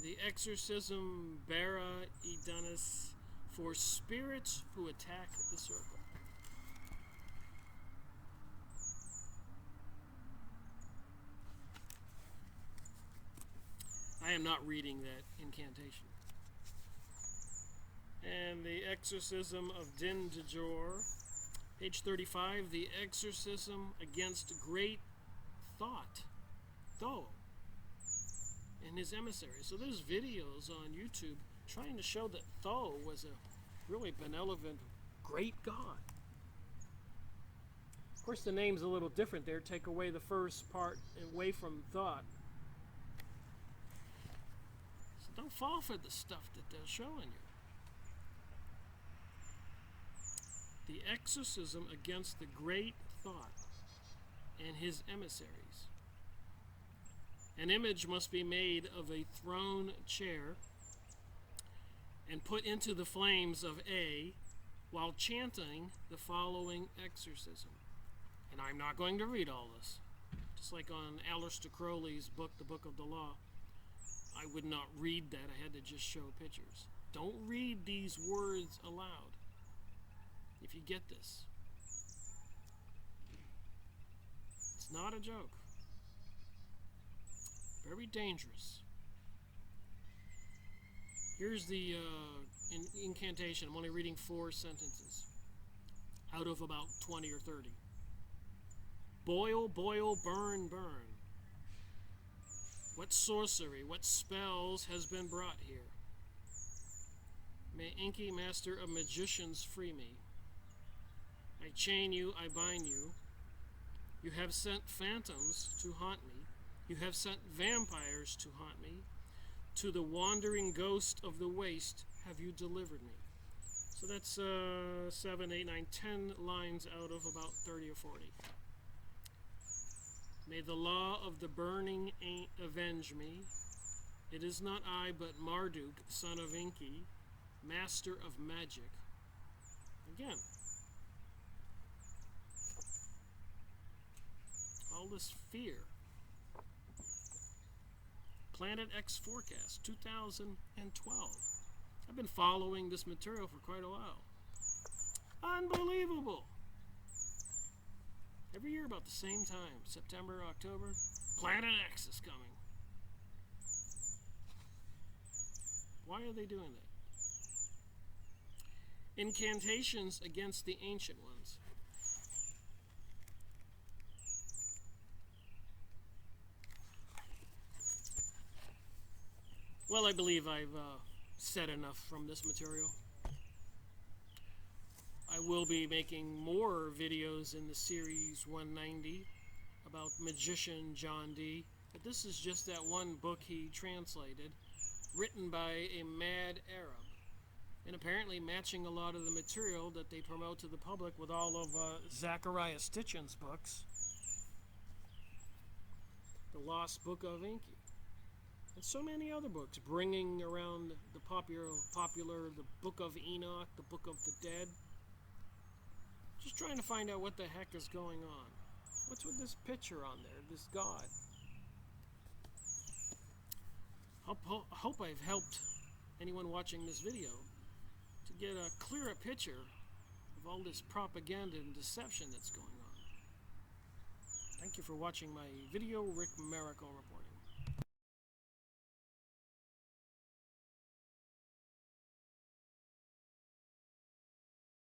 The exorcism bara Edanis for spirits who attack the circle. I am not reading that incantation. And the exorcism of Din Djor, page 35, the exorcism against great thought, Though, and his emissaries. So there's videos on YouTube trying to show that Thoh was a really benevolent, great God. Of course, the name's a little different there. Take away the first part away from thought. So don't fall for the stuff that they're showing you. The exorcism against the great thought and his emissaries. An image must be made of a throne chair and put into the flames of A while chanting the following exorcism. And I'm not going to read all this. Just like on Aleister Crowley's book, The Book of the Law, I would not read that. I had to just show pictures. Don't read these words aloud if you get this. It's not a joke. Very dangerous. Here's the incantation. I'm only reading 4 sentences out of about 20 or 30. Boil, boil, burn, burn. What sorcery, what spells has been brought here? May Enki, master of magicians, free me. I chain you, I bind you. You have sent phantoms to haunt me. You have sent vampires to haunt me. To the wandering ghost of the waste have you delivered me. So that's 7, 8, 9, 10 lines out of about 30 or 40. May the law of the burning avenge me. It is not I, but Marduk, son of Enki, master of magic. Again, all this fear. Planet X forecast, 2012. I've been following this material for quite a while. Unbelievable. Every year about the same time, September, October, Planet X is coming. Why are they doing that? Incantations against the ancient ones. Well, I believe I've said enough from this material. I will be making more videos in the series 190 about magician John Dee, but this is just that one book he translated, written by a mad Arab, and apparently matching a lot of the material that they promote to the public with all of Zachariah Stitchin's books, The Lost Book of Enki, and so many other books, bringing around the popular the Book of Enoch, the Book of the Dead. Just trying to find out what the heck is going on. What's with this picture on there, this god? Hope I've helped anyone watching this video to get a clearer picture of all this propaganda and deception that's going on. Thank you for watching my video. Rick Miracle reporting.